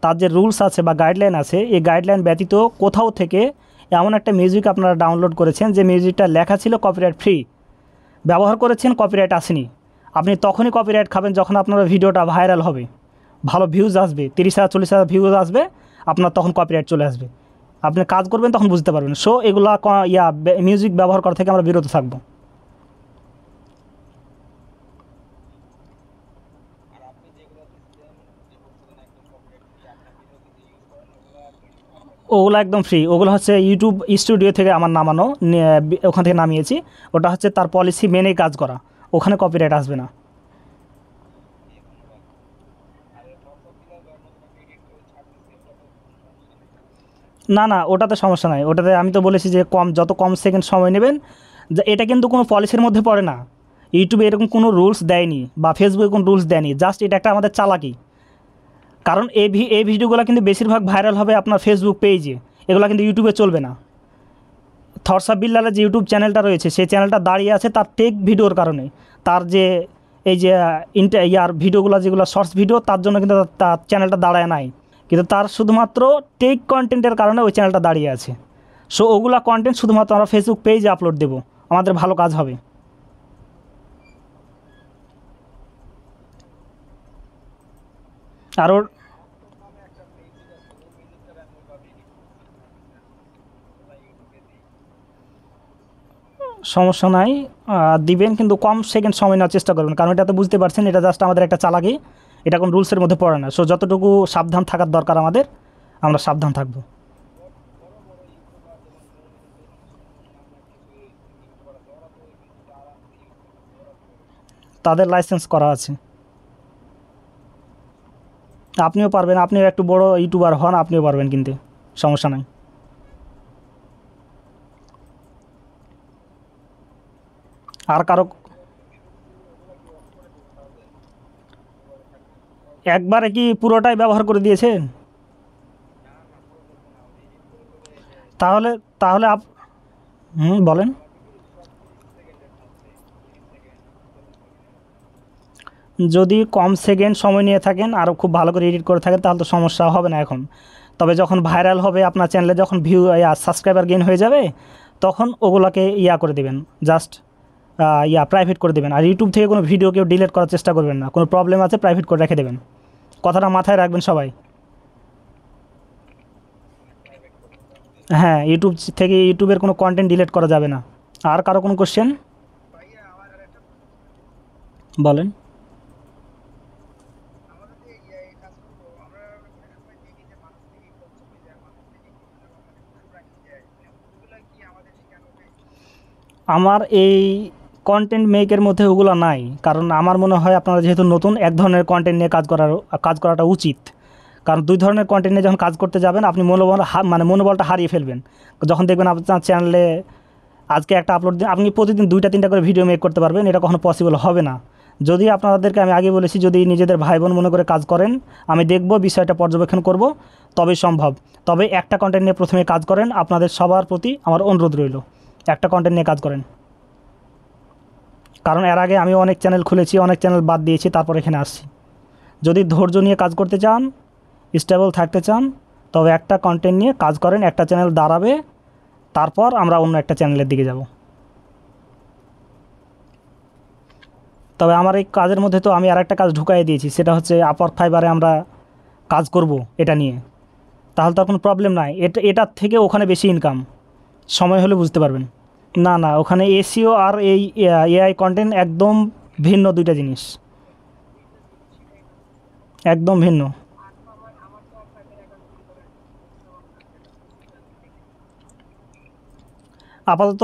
তার যে রুলস আছে বা গাইডলাইন আছে, এই গাইডলাইন ব্যতীত কোথাও থেকে এমন একটা মিউজিক আপনারা ডাউনলোড করেছেন যে মিউজিকটা লেখা ছিল কপিরাইট ফ্রি, ব্যবহার করেছেন, কপিরাইট আসেনি, আপনি তখনই কপিরাইট খাবেন যখন আপনার ভিডিওটা ভাইরাল হবে, ভালো ভিউজ আসবে, 30,000 40,000 ভিউজ আসবে, আপনার তখন কপিরাইট চলে আসবে। আপনি কাজ করবেন তখন বুঝতে পারবেন। সো এগুলা মিউজিক ব্যবহার করা থেকে আমরা বিরত থাকবো। ওগুলো একদম ফ্রি, ওগুলো হচ্ছে ইউটিউব স্টুডিও থেকে আমার নামানো, ওখান থেকে নামিয়েছি। ওটা হচ্ছে তার পলিসি মেনেই কাজ করা, ওখানে কপিরাইট আসবে না। না না, ওটাতে সমস্যা নাই, ওটাতে আমি তো বলেছি যে যত কম সেকেন্ড সময় নেবেন। এটা কিন্তু কোনো পলিসির মধ্যে পড়ে না, ইউটিউবে এরকম কোনো রুলস দেয়নি বা ফেসবুকে কোনো রুলস দেয়নি, জাস্ট এটা একটা আমাদের চালাকি। কারণ এই ভিডিওগুলো কিন্তু বেশিরভাগ ভাইরাল হবে আপনার ফেসবুক পেজে, এগুলো কিন্তু ইউটিউবে চলবে না। থটস অফ বিল্লালের যে ইউটিউব চ্যানেলটা রয়েছে, সেই চ্যানেলটা দাঁড়িয়ে আছে তার টেক ভিডিওর কারণে, তার যে এই যে ভিডিওগুলো যেগুলো শর্টস ভিডিও, তার জন্য কিন্তু তার চ্যানেলটা দাঁড়ায় নাই, কিন্তু তার শুধুমাত্র টেক কন্টেন্টের কারণে ওই চ্যানেলটা দাঁড়িয়ে আছে। সো ওগুলা কন্টেন্ট শুধুমাত্র আমরা ফেসবুক পেজে আপলোড দেবো, আমাদের ভালো কাজ হবে। আর ওর সমস্যা নাই, দিবেন, কিন্তু কম সেকেন্ড সময় নেওয়ার চেষ্টা করবেন, কারণ এটা তো বুঝতে পারছেন এটা জাস্ট আমাদের একটা চালাকি, এটা কোনো রুলসের মধ্যে পড়ে না। সো যতটুকু সাবধান থাকার দরকার আমাদের, আমরা সাবধান থাকবো। তাদের লাইসেন্স করা আছে। আপনিও পারবেন, আপনিও একটু বড় ইউটিউবার হন, আপনিও পারবেন কিনতে, সমস্যা নাই। আর কারো একবারে কি পুরোটাই ব্যবহার করে দিয়েছেন? তাহলে তাহলে বলেন। যদি কম সেকেন্ড সময় নিয়ে থাকেন আর খুব ভালো করে এডিট করে থাকেন তাহলে তো সমস্যা হবে না এখন। তবে যখন ভাইরাল হবে আপনার চ্যানেলে, যখন ভিউ সাবস্ক্রাইবার গেইন হয়ে যাবে, তখন ওগুলোকে করে দেবেন, জাস্ট প্রাইভেট করে দেবেন। আর ইউটিউব থেকে কোনো ভিডিও কেউ ডিলিট করার চেষ্টা করবেন না, কোনো প্রবলেম আছে প্রাইভেট করে রেখে দেবেন, কথাটা মাথায় রাখবেন সবাই। হ্যাঁ, ইউটিউবের কোনো কন্টেন্ট ডিলিট করা যাবে না। আর কারো কোনো কোশ্চেন? বলেন। আমার এই কন্টেন্ট মেকের মধ্যে ওগুলো নাই, কারণ আমার মনে হয় আপনারা যেহেতু নতুন, এক ধরনের কন্টেন্ট নিয়ে কাজ করাটা উচিত। কারণ দুই ধরনের কন্টেন্ট নিয়ে যখন কাজ করতে যাবেন আপনি মনোবলটা হারিয়ে ফেলবেন। যখন দেখবেন আপনার চ্যানেলে আজকে একটা আপলোড দিন, আপনি প্রতিদিন 2টা 3টা করে ভিডিও মেক করতে পারবেন, এটা কখনো পসিবল হবে না। যদি আপনাদেরকে আমি আগে বলেছি, যদি নিজেদের ভাই বোন মনে করে কাজ করেন, আমি দেখব, বিষয়টা পর্যবেক্ষণ করব, তবেই সম্ভব। তবে একটা কন্টেন্ট নিয়ে প্রথমে কাজ করেন, আপনাদের সবার প্রতি আমার অনুরোধ রইল, একটা কন্টেন্ট নিয়ে কাজ করেন। কারণ এর আগে আমি অনেক চ্যানেল খুলেছি, অনেক চ্যানেল বাদ দিয়েছি, তারপর এখানে আসছি। যদি ধৈর্য নিয়ে কাজ করতে চান, স্টেবল থাকতে চান, তবে একটা কন্টেন্ট নিয়ে কাজ করেন, একটা চ্যানেল দাঁড়াবে, তারপর আমরা অন্য একটা চ্যানেলের দিকে যাব। তবে আমার এই কাজের মধ্যে তো আমি আরেকটা কাজ ঢুকাই দিয়েছি, সেটা হচ্ছে আপওয়ার্ক ফাইবারে আমরা কাজ করব এটা নিয়ে, তাহলে তো কোনো প্রবলেম নাই। এটার থেকে ওখানে বেশি ইনকাম, সময় হলে বুঝতে পারবেন। না না, ওখানে এসইও আর এই এআই কন্টেন্ট একদম ভিন্ন দুইটা জিনিস, একদম ভিন্ন। আপাতত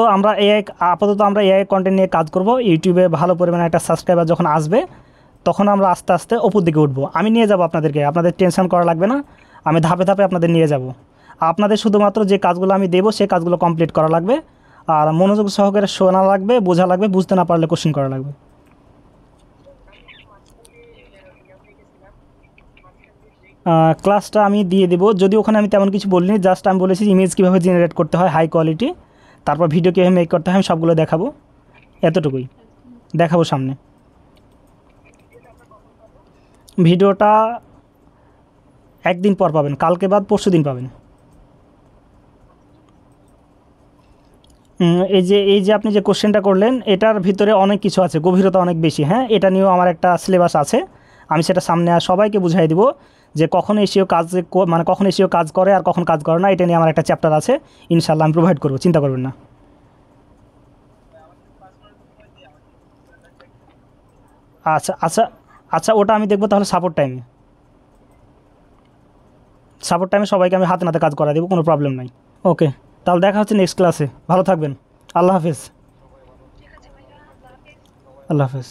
আমরা এআই কন্টেন্ট নিয়ে কাজ করব। ইউটিউবে ভালো পরিমাণে একটা সাবস্ক্রাইবার যখন আসবে তখন আমরা আস্তে আস্তে ওপর দিকে উঠবো। আমি নিয়ে যাব আপনাদেরকে, আপনাদের টেনশন করা লাগবে না। আমি ধাপে ধাপে আপনাদের নিয়ে যাব। আপনাদের শুধুমাত্র যে কাজগুলো আমি দেবো সেই কাজগুলো কমপ্লিট করা লাগবে, আর মনোযোগ সহকারে শোনা লাগবে, বোঝা লাগবে, বুঝতে না পারলে কোশ্চেন করা লাগবে। ক্লাসটা আমি দিয়ে দেবো, যদি ওখানে আমি তেমন কিছু বলিনি, জাস্ট আমি বলেছি ইমেজ কীভাবে জেনারেট করতে হয় হাই কোয়ালিটি, তারপর ভিডিও কীভাবে মেক করতে হয় আমি সবগুলো দেখাবো, এতটুকুই দেখাবো সামনে। ভিডিওটা একদিন পর পাবেন, কালকে বাদ পরশু দিন পাবেন। এই যে আপনি যে কোশ্চেনটা করলেন এটার ভিতরে অনেক কিছু আছে, গভীরতা অনেক বেশি। হ্যাঁ, এটা নিয়েও আমার একটা সিলেবাস আছে, আমি সেটা সামনে সবাইকে বুঝাই দিব যে কখন এসিও কখন এসিও কাজ করে আর কখন কাজ করে না। এটা নিয়ে আমার একটা চ্যাপ্টার আছে, ইনশাল্লাহ আমি প্রোভাইড করবো, চিন্তা করবেন না। আচ্ছা আচ্ছা আচ্ছা, ওটা আমি দেখবো তাহলে সাপোর্ট টাইমে সবাইকে আমি হাতে নাতে কাজ করা দেবো, কোনো প্রবলেম নাই। ওকে, তাহলে দেখা হচ্ছে নেক্সট ক্লাসে। ভালো থাকবেন, আল্লাহ হাফেজ। আল্লাহ হাফেজ।